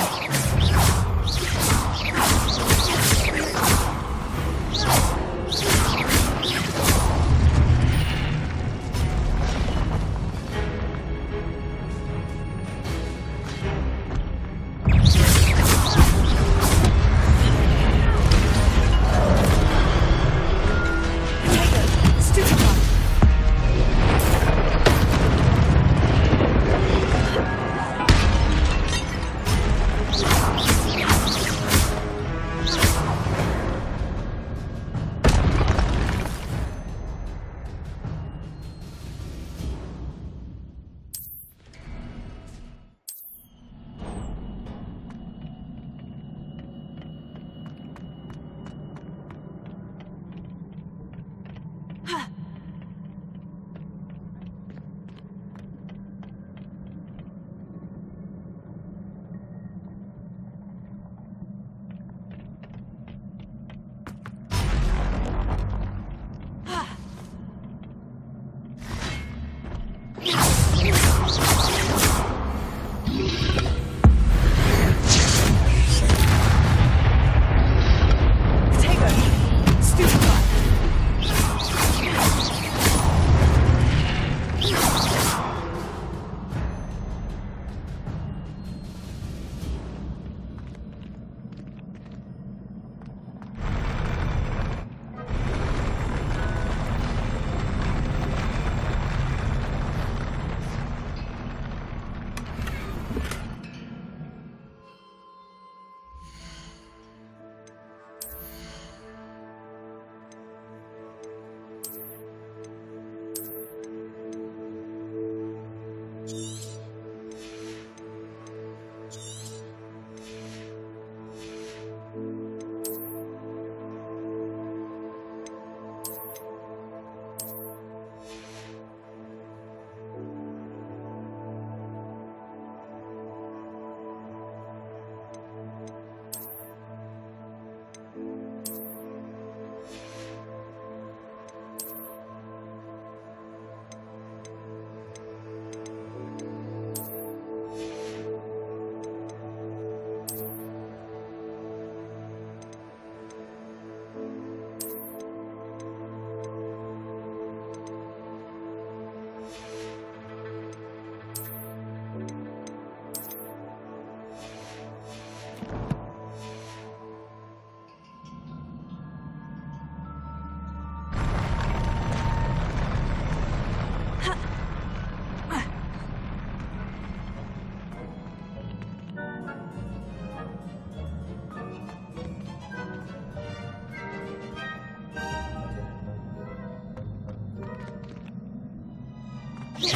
This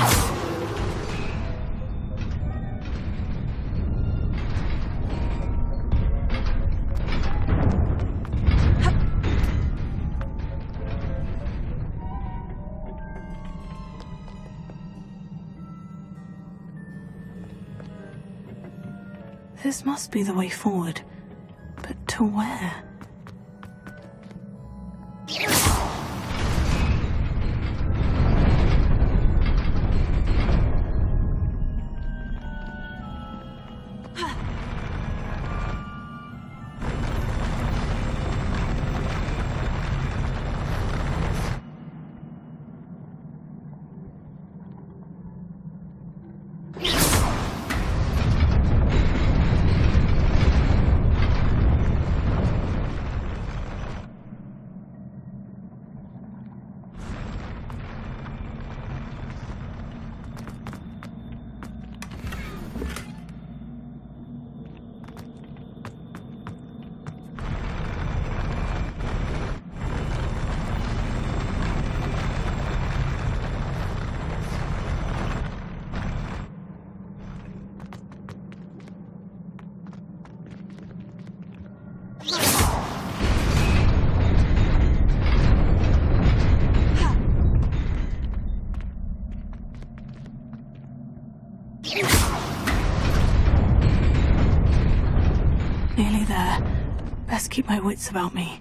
must be the way forward. But to where? Nearly there. Best keep my wits about me.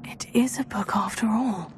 It is a book after all.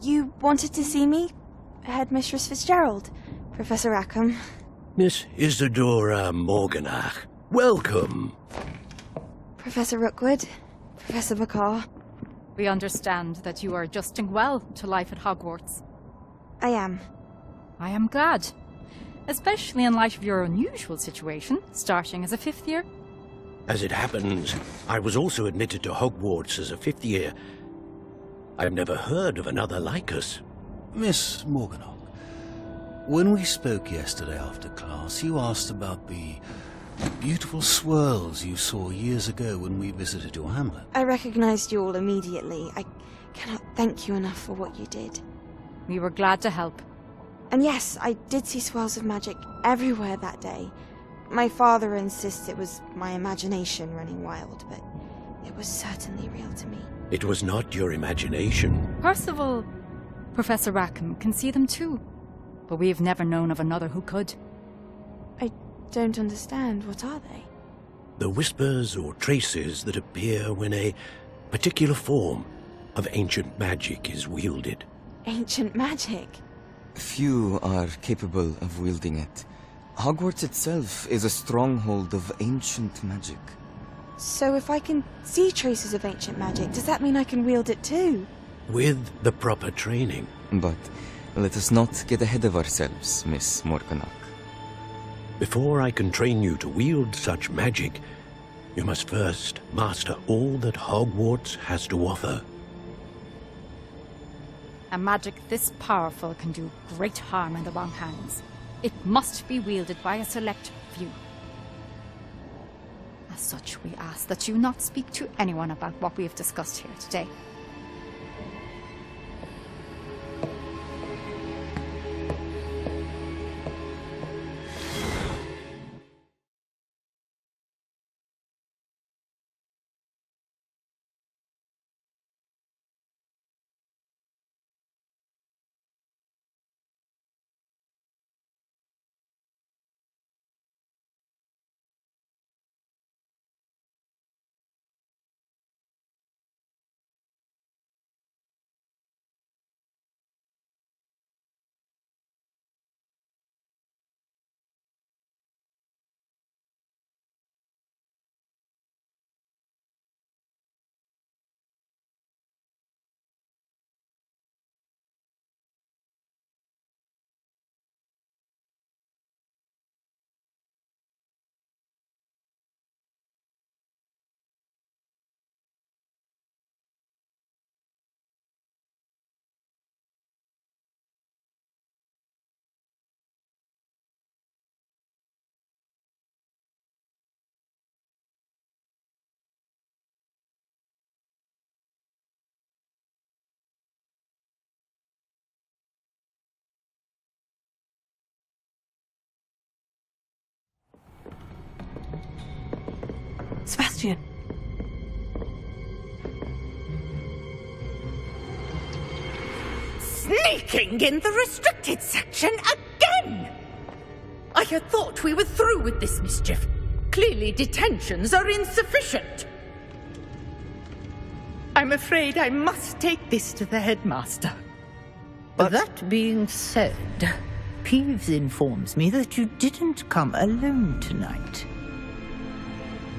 You wanted to see me? Headmistress Fitzgerald, Professor Rackham. Miss Isadora Morganach, welcome. Professor Rookwood, Professor McCaw. We understand that you are adjusting well to life at Hogwarts. I am. I am glad. Especially in light of your unusual situation, starting as a 5th year. As it happens, I was also admitted to Hogwarts as a 5th year. I've never heard of another like us. Miss Morganach, when we spoke yesterday after class, you asked about the beautiful swirls you saw years ago when we visited your hamlet. I recognized you all immediately. I cannot thank you enough for what you did. We were glad to help. And yes, I did see swirls of magic everywhere that day. My father insists it was my imagination running wild, but it was certainly real to me. It was not your imagination. Percival, Professor Rackham can see them too, but we have never known of another who could. I don't understand. What are they? The whispers or traces that appear when a particular form of ancient magic is wielded. Ancient magic? Few are capable of wielding it. Hogwarts itself is a stronghold of ancient magic. So if I can see traces of ancient magic, does that mean I can wield it too? With the proper training. But let us not get ahead of ourselves, Miss Morganach. Before I can train you to wield such magic, you must first master all that Hogwarts has to offer. A magic this powerful can do great harm in the wrong hands. It must be wielded by a select few. As such, we ask that you not speak to anyone about what we have discussed here today. Sebastian. Sneaking in the restricted section again! I had thought we were through with this mischief. Clearly detentions are insufficient. I'm afraid I must take this to the headmaster. But that being said, Peeves informs me that you didn't come alone tonight.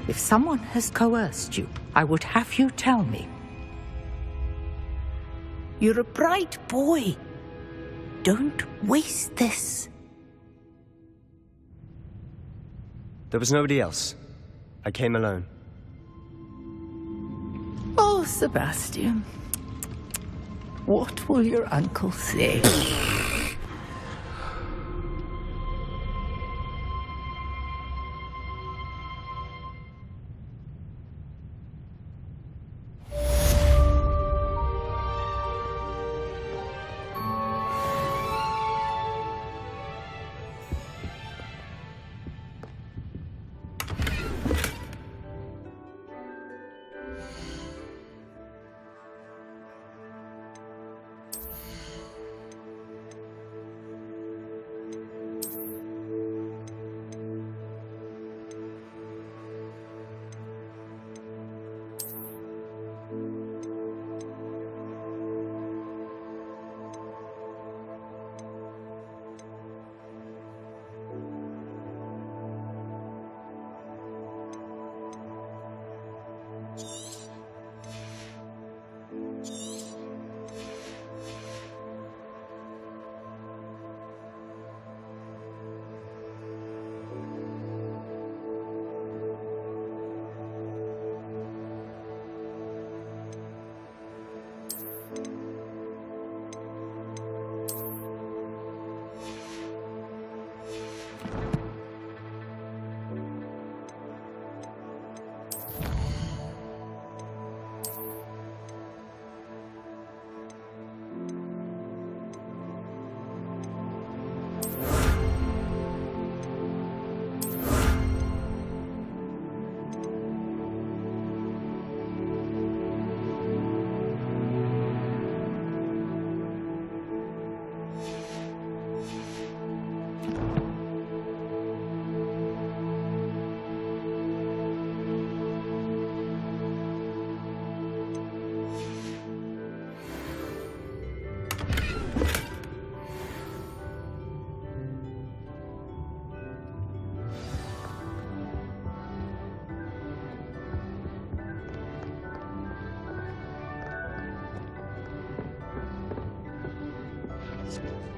If someone has coerced you, I would have you tell me. You're a bright boy. Don't waste this. There was nobody else. I came alone. Oh, Sebastian. What will your uncle say? Hogwarts.